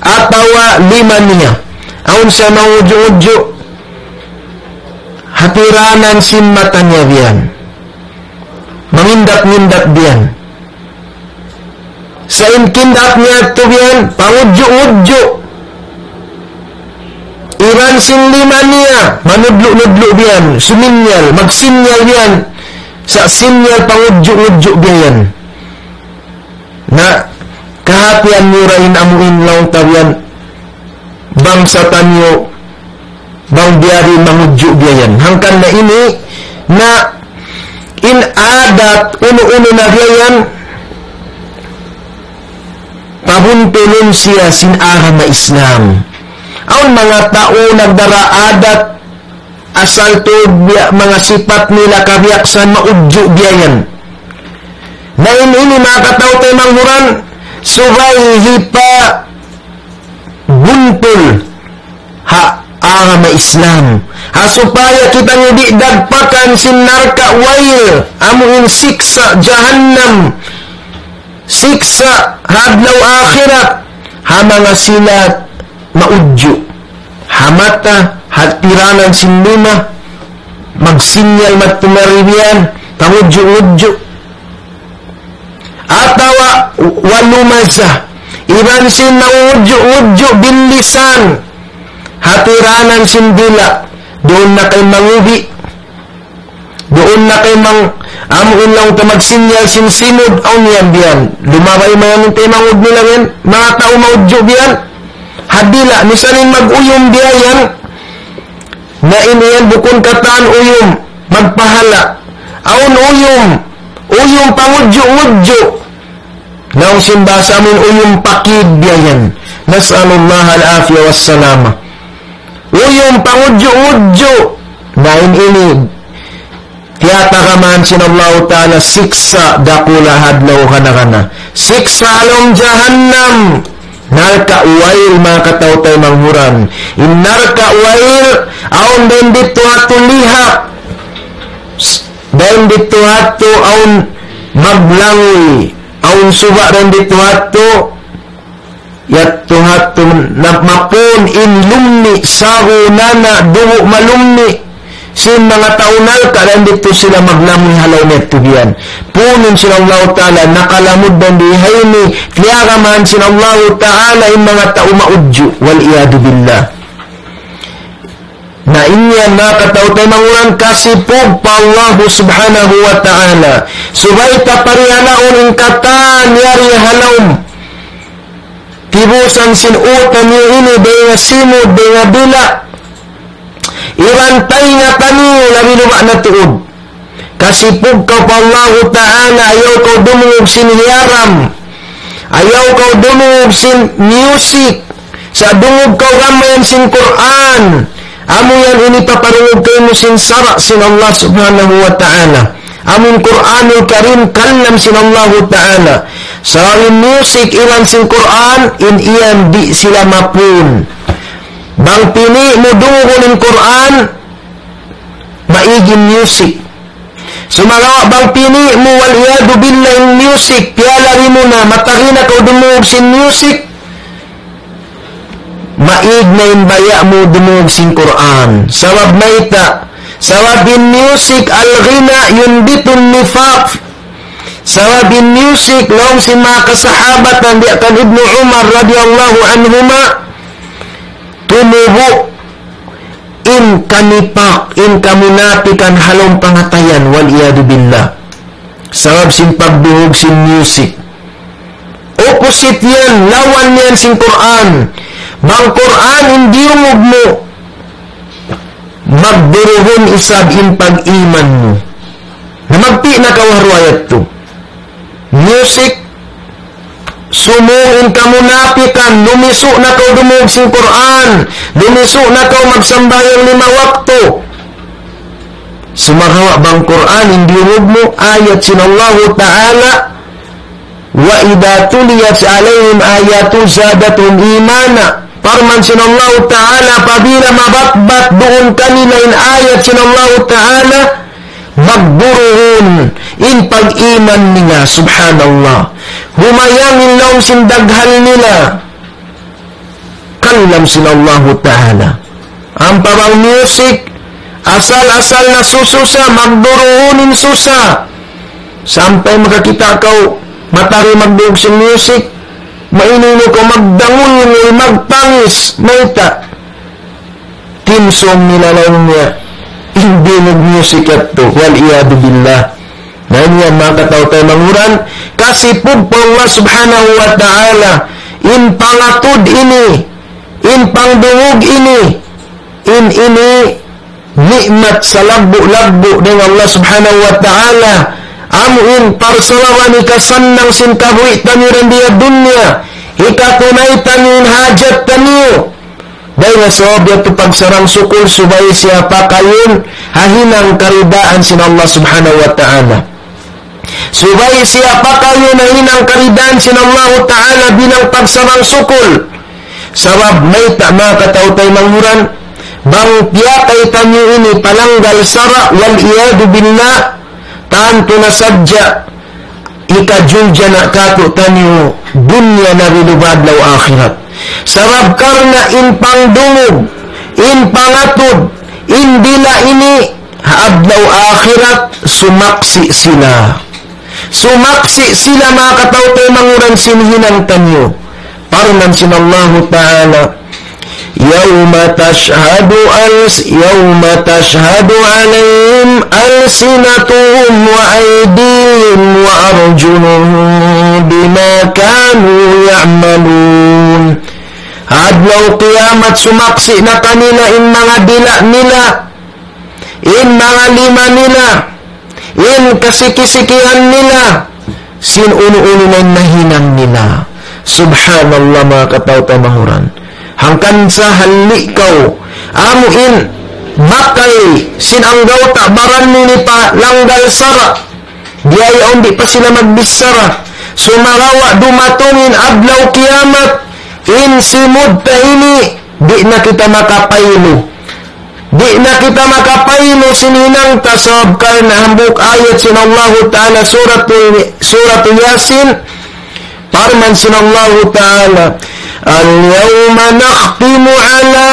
atawa lima niya aun siya mang udyo-udyo hatiranan sin mata niya biyan mangindat-ngindat biyan sa inkindat niya ito biyan pangudyo-udyo iran sin lima niya manudlo-nudlo biyan suminyal magsinyal biyan sa sinyal pangudyo-udyo biyan na kahatian murahin amuin lang tabian bangsa tanyo bang biyari mangudyo biyan hangkan na ini na in adat uno-uno na biyan pabuntulun siya sin aham na Islam aun mga tao nagdara adat asal to mga sipat nila kabiyaksan maudyo biyan na ini mga kataw-tay manghuran subay hipa buntul ha aham na Islam ha supaya kita nyo di dagpakan sin narka wail amuin siksa jahannam siksa hadlaw akhirat ha mga sila maudyo hamata hatiranan sin lima magsinyal magtumaribian pangudyo-udyo atawa walumaza iban sin maudyo-udyo bilisan hatiranan sin dila doon na kay mangubi doon na kay amuin lang ta magsinyal sin sinod aw niyan biyan lumabay mga nintay mangud nila yan mga tao maudyo biyan hadila misalin mag-uyom biyayan na iniyan bukon kataan uyom magpahala aun uyom pangudyo naong simbasa amin uyom pakid biyayan nas'alullah al-afiyah wassalama uyom pangudyo nain ini tiyatakaman sinallahu ta'ala siksa dakula hadlaw kana siksa along jahannam narka uwail mga katawtay manghuran narka uwail aun din dito ato lihak din dito ato aun maglangoy aun suba din dito ato yat tuhato napmapon in lumni sahu nana dungo malumni sin mga taunal kalan dito sila maglamoy halaw neto biyan punin sila Allah Ta'ala nakalamod dan dihayni tiyagaman sila Allah Ta'ala in mga tao maudyo wal iyadu billah na inyan nakatautay manguran kasipog pa Allah subhanahu wa ta'ala subay taparihalaon in katan yari halawm tibusan sin utan niyo ini dengan simod dengan bila irantay nga tani labi lupa na tuod kasipog ka pa Allah Ta'ala ayaw ka dumungog sin hiyaram ayaw ka dumungog sin music sa dungog ka ramayan sin Quran amo yan inipaparungog kayo mo sin sara sin Allah subhanahu wa ta'ala among Quranul Karim kalam sin Allah Ta'ala sa music ilan sin Quran in iyan di sila mapun bang pini mo dungon ng Quran maiging music sumalawa bang pini mo waliyadu billah in music piyalari mo na matarina ka dumog sin music maig na in baya mo dumog sin Quran sawab maita sawab in music al-ghina yunditun nifaq sawab in music long sin mga kasahabat ang diakan Ibnu Umar radiyallahu anhuma tumubo in kanipak in kamunapikan halong pangatayan wal iyadu billah sabab sin pagduhog sin music opposite yan lawan yan sin Quran bang Quran hindi umog mo magduruhon isab in pag-iman mo na magpi na kawarwayat to music sumuin ka munapikan lumiso na kaw dumog sin Quran lumiso na kaw magsambayang 5 wakto sumagawa bang Quran hindi hug mo ayat sin Allah Ta'ala wa idha tuliyat alayhim ayatu zadatum imana parman sin Allah Ta'ala pabila mabatbat doon kanila in ayat sin Allah Ta'ala magburuhon in pag-iman nila subhanallah humayangin lang sin daghal nila kalam sin Allah Ta'ala ang parang music asal-asal na sususa magburuhonin susa sampai makakita kau matari magduog sin music mainino ko magdangon magpangis maita tinsong nilalang niya hindi nag-music at to wal iyadu billah na yan mga katawtay manguran kasipog po Allah subhanahu wa ta'ala in pangatud ini in pangdungog ini in ini nikmat sa labbo-labbo ng Allah subhanahu wa ta'ala amuin parsalawan ikasannang sin kabuhi taniran diya dunya ikatunay tanin hajat taniyo dahil nga sobya ito pagsarang sukul subay siapa kayon hahinang karidaan sin Allah subhanahu wa ta'ala subay siapa kayo na hinang karidaan sin Allah Ta'ala bilang pagsarang sukul sabab may mga katawtay manghuran bang piyatay tanyo ini palanggal sara wal iyadu billah tanto na sadya ikajulja na kato tanyo dunya na rinubadlaw akhirat sabab karna in pangdungog in pangatod in dila ini haadlaw akhirat sumaksi sila mga katawtay manguran sinhinang tanyo parman sin Allah Ta'ala yawma tashhadu alayhim alsinatuhum wa aydihim wa arjuluhum bima kanu ya'malun Adlaw kiamat sumaksi na kanila in mga dila nila, in mga lima nila, in kasikisikihan nila, sin uno-uno na nahinang nila. Subhanallah mga katawta mahuran. Hangkan sa halikaw, amuin, bakay, sin ang gawta, baran ni pa, langgal sara, diayaon di pa sila magbisara, sumarawa dumatungin adlaw kiamat, in simud tahini, di na kita makapaylo. Di na kita makapaylo sininang tasab karna hambuk ayat sinallahu ta'ala suratul Yasin. Parman sinallahu ta'ala, al-yawma nakhtimu ala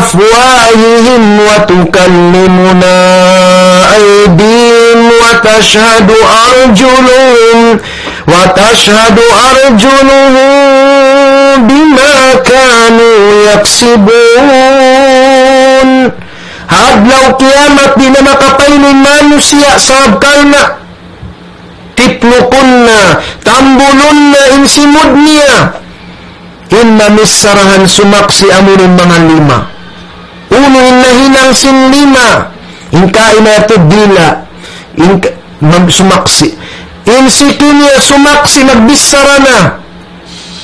afwahihim wa tukallimuna aydihim wa tashhadu arjuluhum bima kanu yaksibun. Hadlaw kiamat di na makapaylo manusia sab karna tiplukun na, tambulun na, insimud niya. Inna misarahan sumaksi amunin mga lima. Uno inahinang sin lima. Inkain na ito dila. Sumaksi. Insitu niya sumaksi, nagbisara na.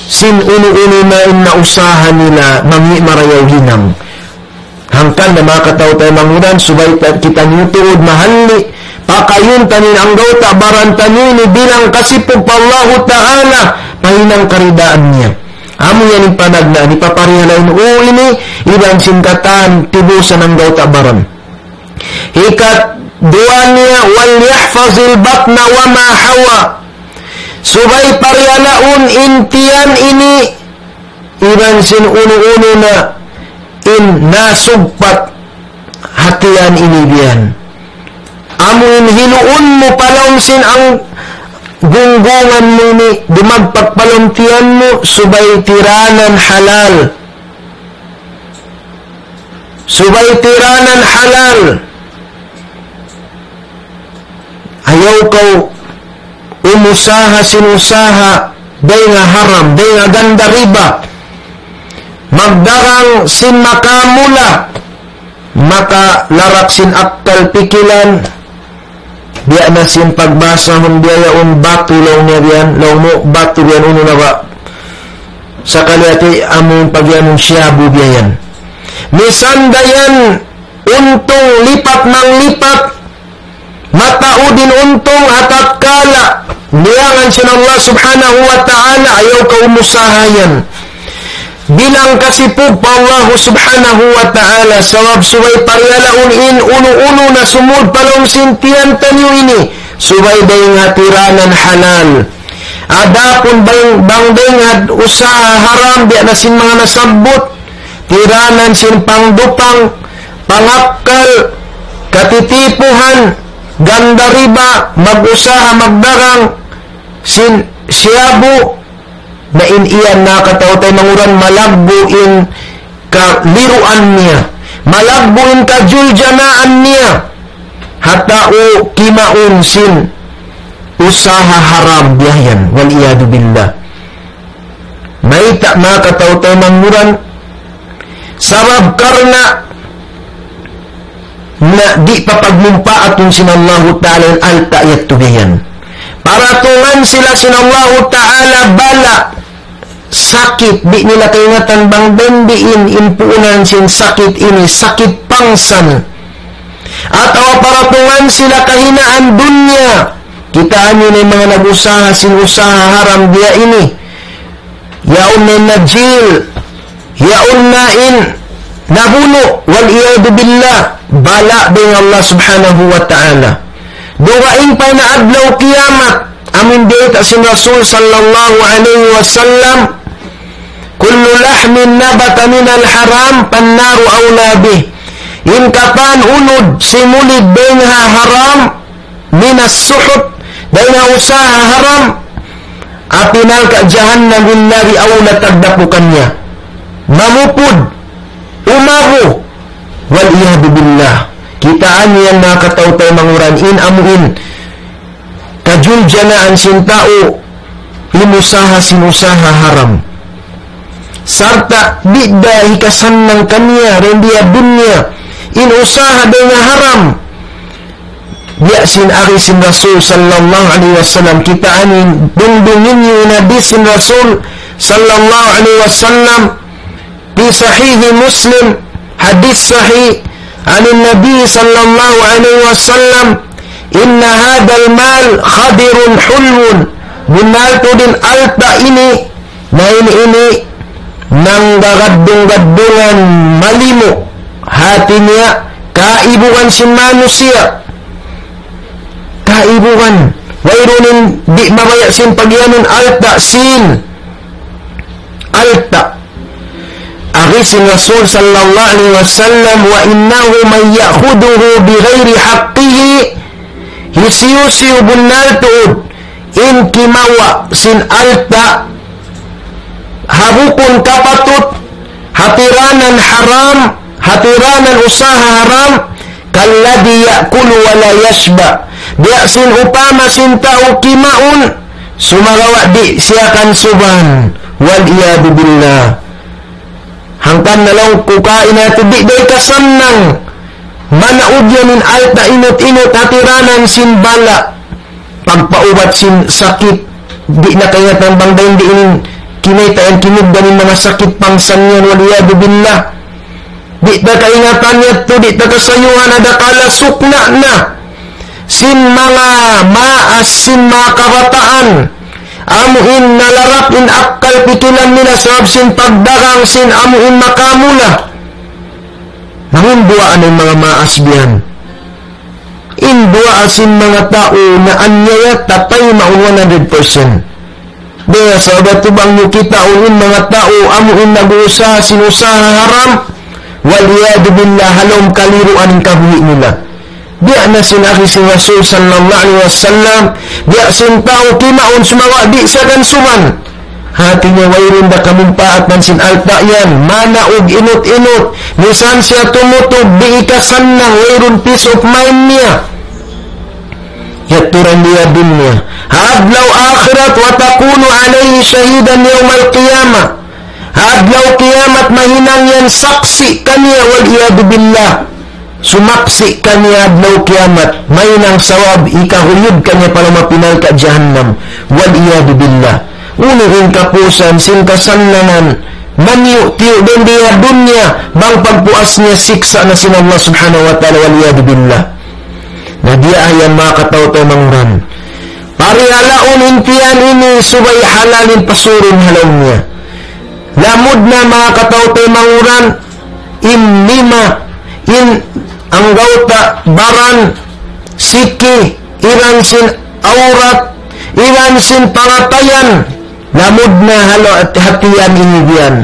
Sin uno-uno na inausahan nila, mangi marayaw hinang. Hangkan na makataw tayo mangunan, subay kita nituod mahali. Pakayun tanin ang gawta, baran tanin bilang kasipog pa Allah Ta'ala, pahinang karidaan niya. Amo yan yung panagna, ni paparihalain ini, ibang singkatan, tibusan ang gawta baran. Hikat, duwan niya, wal yahfazil batna wa ma hawa. Subay parihalaun, intiyan ini, ibang sin uno-uno na, in nasugpat, hatian ini biyan. Amuin hinuun mo palawsin ang gunggungan mo ni dumagpagpalumtian mo, subay tiranan halal. Subay tiranan halal. Ayaw kau umusaha sinusaha, day nga haram, day nga ganda riba. Magdarang sin makamula, maka larak sin aktal pikilan. Diya na sin pagbasa hundiya un batu law niya diyan, law mo batu diyan uno na ba sa kaliati among pagyanong siyabu diyan. Misandayan untong lipat ng lipat, mataudin untong atat kala, niyangan sin Allah subhanahu wa ta'ala, ayaw ka umusahayan. Bilang kasipog pa Allah subhanahu wa ta'ala, sawab subay pariyalaun in uno-uno na sumud palong sintiyan tanyo ini, subay day nga tiranan halal. Adapon bang day nga usaha haram, di na sin mga nasabot, tiranan sin pangdupang, pangapkal, katitipuhan, ganda riba, mag-usaha, magdarang, sin siyabu, na iniyan nakataw tayo manguran, malagbuin ka liruan niya, malagbuin ka juljanaan niya, hatao kimaun sin usaha haram biyayan, wal iyadu billah. May nakataw tayo manguran, sabab karna na di papagmumpa atong sinallahu ta'ala alta yat tubiyan. Para tungan sila sinallahu ta'ala bala, sakit, di nila kaingatan bang bendiin, impuunan sin sakit ini, sakit pangsan. At para tungan sila kahinaan dunya, kitaan nyo na yung mga nag-usaha, sinusaha haram dia ini. Yaon na najil, yaon na in, nabuno, wal iyadu billah, bala din Allah subhanahu wa ta'ala. Duwain pa na adlaw kiamat, amin dito sin Rasul sallallahu alaihi wasallam, kullu lahmin nabata minal haram, pannaru awlabi. In kapan unod, simulid benha haram, minas suhut, dahil usaha haram, apinal ka jahannam innari awla tagdapukan niya. Mamupod, umago, wal iyadu billah. Kitaan niyang nakataw-taw manguran in amuin, kajuljanaan sin tao, inusaha sinusaha haram. sarta di dahi kasanang kanya rendia dunya in usaha dengan haram. Dia sin ari sin Rasul sallallahu alaihi wasallam kita anin dungdungin yung hadis sin Rasul sallallahu alaihi wasallam di sahih Muslim, hadis sahih anin Nabi sallallahu alaihi wasallam, inna hadal mal khadirun hulmun, bunal to din alta ini na ini nang gagadung-gadungan malimo hati niya, kaibukan sin manusia, kaibukan wayronin di mabaya sin pagyanon alta sin alta agisin Rasul sallallahu alaihi wasallam, wa innahu man ya'khuduhu bighairi haqqihi yusiusiu bunal tuud in kimawa sin alta habukun kapatut hatiranan haram, hatiranan usaha haram, kalladhi ya'kulu wa la yashba, dia sin upama sin tau kimaun sumagawa di siakan suban, wal iyadu billah. Hangkan na lang kukain natin di day kasanang manaudyan in alta inot-inot hatiranan sin bala pagpaubat sin sakit di na kaya tambang dahin diin kinita yan kinugdan yung mga sakit pangsan yan, waliyadu billah. Di ta kaingatan niya to, di ta kasayuhan ada kala sukna na sin mga maas, sin mga kabataan amuin nalarap in akal pitulan nila sabab sin pagdagang sin amuin makamula nanginduaan ang mga maas biyan indua sin mga tao na anyaya tatay maun 100%. Daya sahabat tubang nyo kita unin mga tao amuin nag-uusaha sinusaha haram, waliyadu billah halong kaliruan ang kabuhi nila. Diya na sinaki si Rasul sallallahu alaihi wasallam, diya sin tao kimaun sumawa di sa kansuman hati niya wayron da kamumpaat man sin alta yan mana og inot-inot nisan siya tumutog di ikasan ng wayron peace of mind niya yaturan niya dunya hadlaw akhirat wa takunu alayhi shahidan yawmal qiyamah, hadlaw kiamat mahinang yan saksi kaniya wal iyadu billah, sumaksi kaniya hadlaw kiamat mahinang sawab ikahuyod kaniya para mapinal ka jahannam wal iyadu billah. Unuhin kapusan sin kasanlanan maniu-tiyo din diya dunya bang pagpuas niya siksa na sin Allah subhanahu wa ta'ala wal iyadu billah. Na diya ayan mga katawtaw manguran parihalaon intiyan ini subay halalin pasurin halaw niya lamud na mga katawtaw manguran in lima in ang gauta baran siki iran sin aurat iran sin pangatayan lamud na halo at hatiyan ini diyan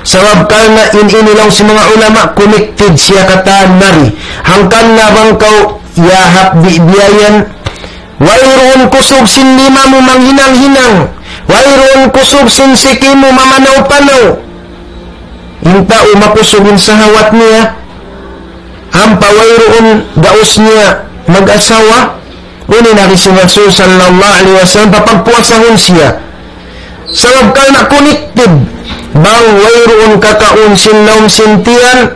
sabab karena ini lang si mga ulama connected siya kataan nari hangkan na bang kau yahap di biayan wayroon kusog sin lima mo manghinang-hinang wayroon kusog sin siki mo mamanaw-panaw inta o makusogin sa hawat niya hampa wayroon daos niya mag-asawa uni na si Rasul sallallahu alaihi wasallam papagpuasahon siya sabab ka na connected bang wayroon kakaun sin naum sintian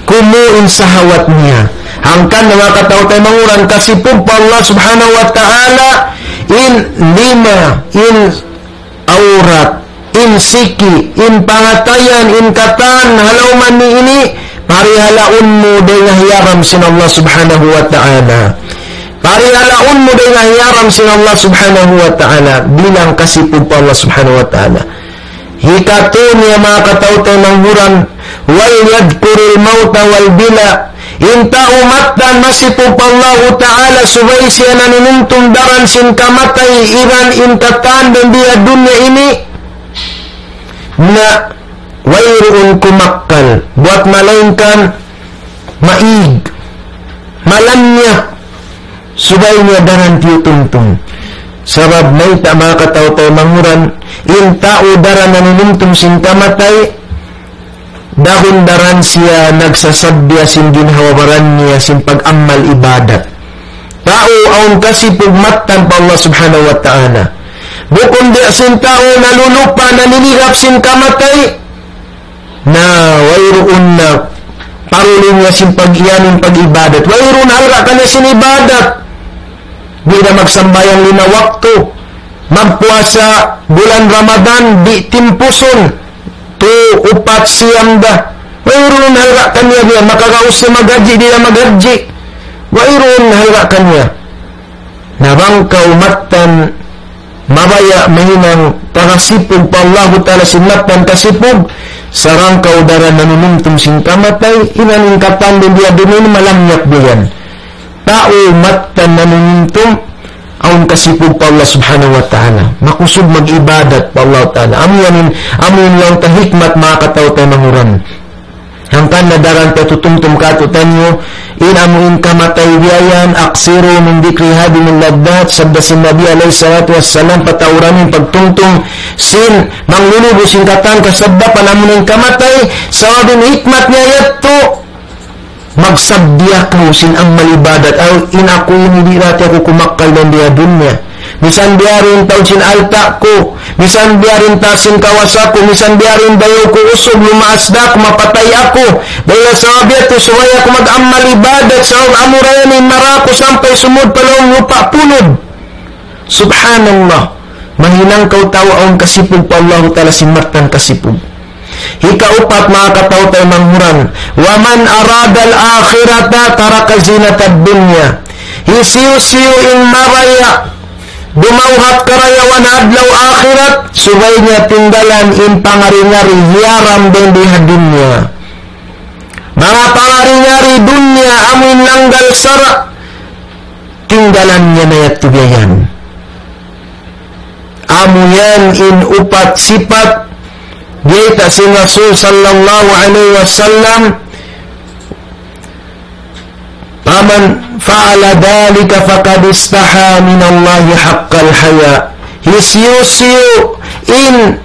kumuin sa hawat niya hangkan na mga katawtay manguran kasipog pa Allah subhanahu wa ta'ala in lima in aurat in siki in pangatayan in katan halaw man ni ini parihalaon mo day nga hiyaram sin Allah subhanahu wa ta'ala parihalaon mo day nga hiyaram sin Allah subhanahu wa ta'ala bilang kasipog pa Allah subhanahu wa ta'ala hikato niya mga katawtay manguran wal yadkurul mauta wal bila inta umatan masipog Allah ta'ala subay siya naninuntung daran sin kamatay iran intatan dan dia dunia ini na wayroon kumakkal buat malainkan maig malamnya subay niya daran tiyutungtung sabab may tama katawtay manguran inta o daran naninuntung sin kamatay dahon daran siya nagsasabya sin ginhawaran niya sin pag-amal ibadat tao aun kasi pugmatan pa Allah subhanahu wa ta'ala bukon di sin tao nalulupa naninigap sin kamatay na wayroon na parulin niya sin pag-iyanin pag-ibadat. Wayroon halga ka na sin ibadat. Di na magsambayang linawakto. Magpuasa bulan Ramadan, di timpuson. 2, 4, 6 da. Wayroon halga ka niya diya. Makakaus na magadji, di na magadji. Wayroon halga ka niya. Nabangkaw matan mabaya mahinang takasipog pa Allah ta'ala sinlatan kasipog sarang kaudaran nanunumtum sing kamatay inaning katandin dia dunin malamyak diyan tao matan nanunumtum aun kasipog pa Allah subhanahu wa ta'ala makusog mag-ibadat pa Allah ta'ala amin lang tahikmat makataw tayo manguran hangkan na darang tutumtum katutan nyo inamuin kamatay diyan aksiru min dikri hadi min laddat sabda sin Nabi alaihi salatu wassalam patawranin pagtungtung sin manglulubo sin katan kasabda panamunin kamatay sawabin hikmat niya yato magsabdiya ko sin ang malibadat ay inaku hindi rati ako kumakal dan dia dunya misan biarin taon sin alta ko misan biarin tasin kawasa ko misan biarin dayo ko usog lumaasda ko mapatay ako dahil sa abiyat ko suwaya ko mag-amal ibadat sa amurayanin marako sampay sumud palong lupa punod subhanallah mahinang kau tao ang kasipog pa Allah ta'ala sinmartan kasipog hikaupat mga kataw tayo manghuran waman aradal akhirata taraka zinatad dunya hisiyo-siyo in maraya dumauhat karayawan adlaw akhirat subay niya tinggalan in pangari-ngari hiyaram din diha dunya mga pangari-ngari dunya amin langgal sara tinggalan niya na yatugayan amo yan in upat sipat diyeta si Rasul sallallahu alaihi wasallam paman fa'ala dhalika faqad istaha min Allah haqqal haya hisyu in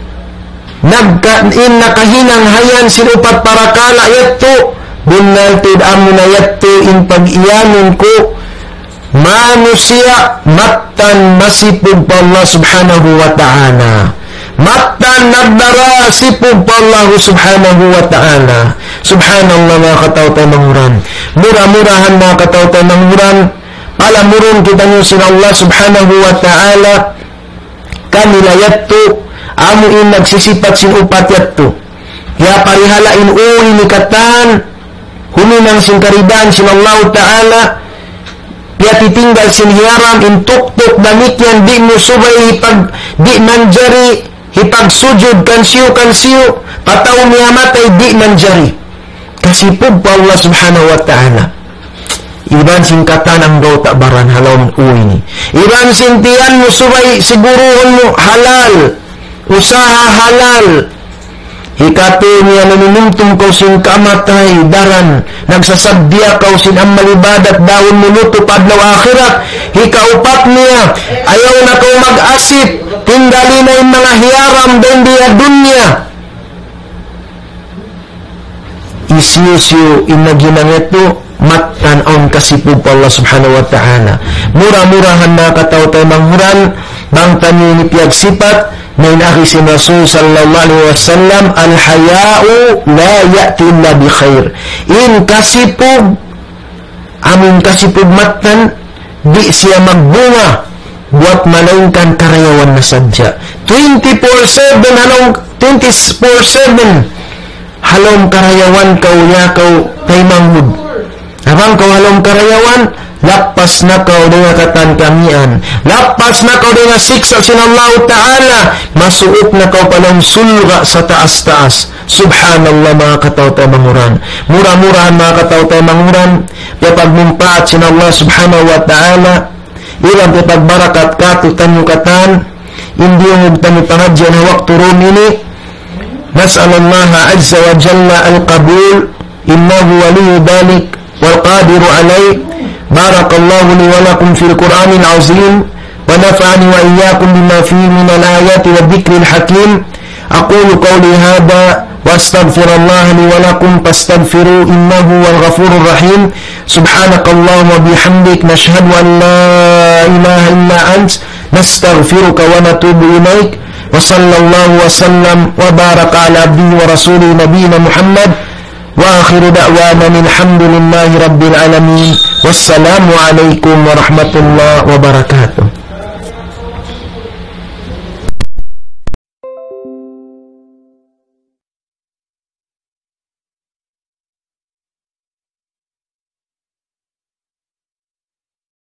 nakahinang hayan sinupat parakala yatto bunaltid amuna yatto in pag-iyanin ko manusia matan masipug pa Allah subhanahu wa ta'ala matan nagdara sipug pa Allah subhanahu wa ta'ala subhanallah mga katawtay manguran mura-murahan mga katawtay manguran palamurun kita nyo sin Allah subhanahu wa ta'ala kanila yatto amuin nagsisipat sin upat yatto kaya parihalain uli ni katan huminang sin karidan sin Allah ta'ala kaya titinggal sin hiyaram in tuktok damit yan di mo subay hipag di manjari hipag sujud kansiyo pataw niya matay di manjari kasi po pa Allah subhanahu wa ta'ala iban singkatan ang daw takbaran halawang uwi ni iban sintiyan mo subay siguruhon mo halal usaha halal hikato niya nanunumtum ko sin kamatay daran nagsasabdiya ka sin ang malibadat dawon minuto padlaw akhirat hikaupat niya ayaw na ko mag-asip tinggali na yung mga hiyaram din diya dunya isiyusyo inaginang ito matan on kasipog pa Allah subhanahu wa ta'ala mura-murahan na katawtay manghuran bang tanyo ni piyagsipat na inaki si Rasul sallallahu alaihi wasallam al-haya'u la ya'ti illa bi khair in kasipog amin kasipog matan di siya magbunga buat malaingkan karayawan na sadya 24/7 halong 24/7 halom karayawan kau yakaw kay manghud habang kau halom karayawan lapas na kau dengan katan kamian lapas na kau dengan siksa sin Allah ta'ala masuot na kau palang sulga sa taas-taas subhanallah mga katawtay manguran mura-murahan mga katawtay manguran kapag mumpaat sin Allah subhanahu wa ta'ala ilang kapag barakat katutan yung katan hindi yung hugtan yung pangadyan na waktu rumini نسأل الله عز وجل القبول إنه ولي ذلك والقادر عليه بارك الله لي ولكم في القرآن العظيم ونفعني وإياكم بما فيه من الآيات والذكر الحكيم أقول قولي هذا وأستغفر الله لي ولكم فاستغفروا إنه هو الغفور الرحيم سبحانك اللهم وبحمدك نشهد أن لا إله إلا أنت نستغفرك ونتوب إليك wa sallallahu wa sallam wa baraka ala abdihi wa rasulih nabiyina Muhammad wa akhiru da'wana alhamdulillahi rabbil alamin. Wassalamu alaikum warahmatullahi wabarakatuh.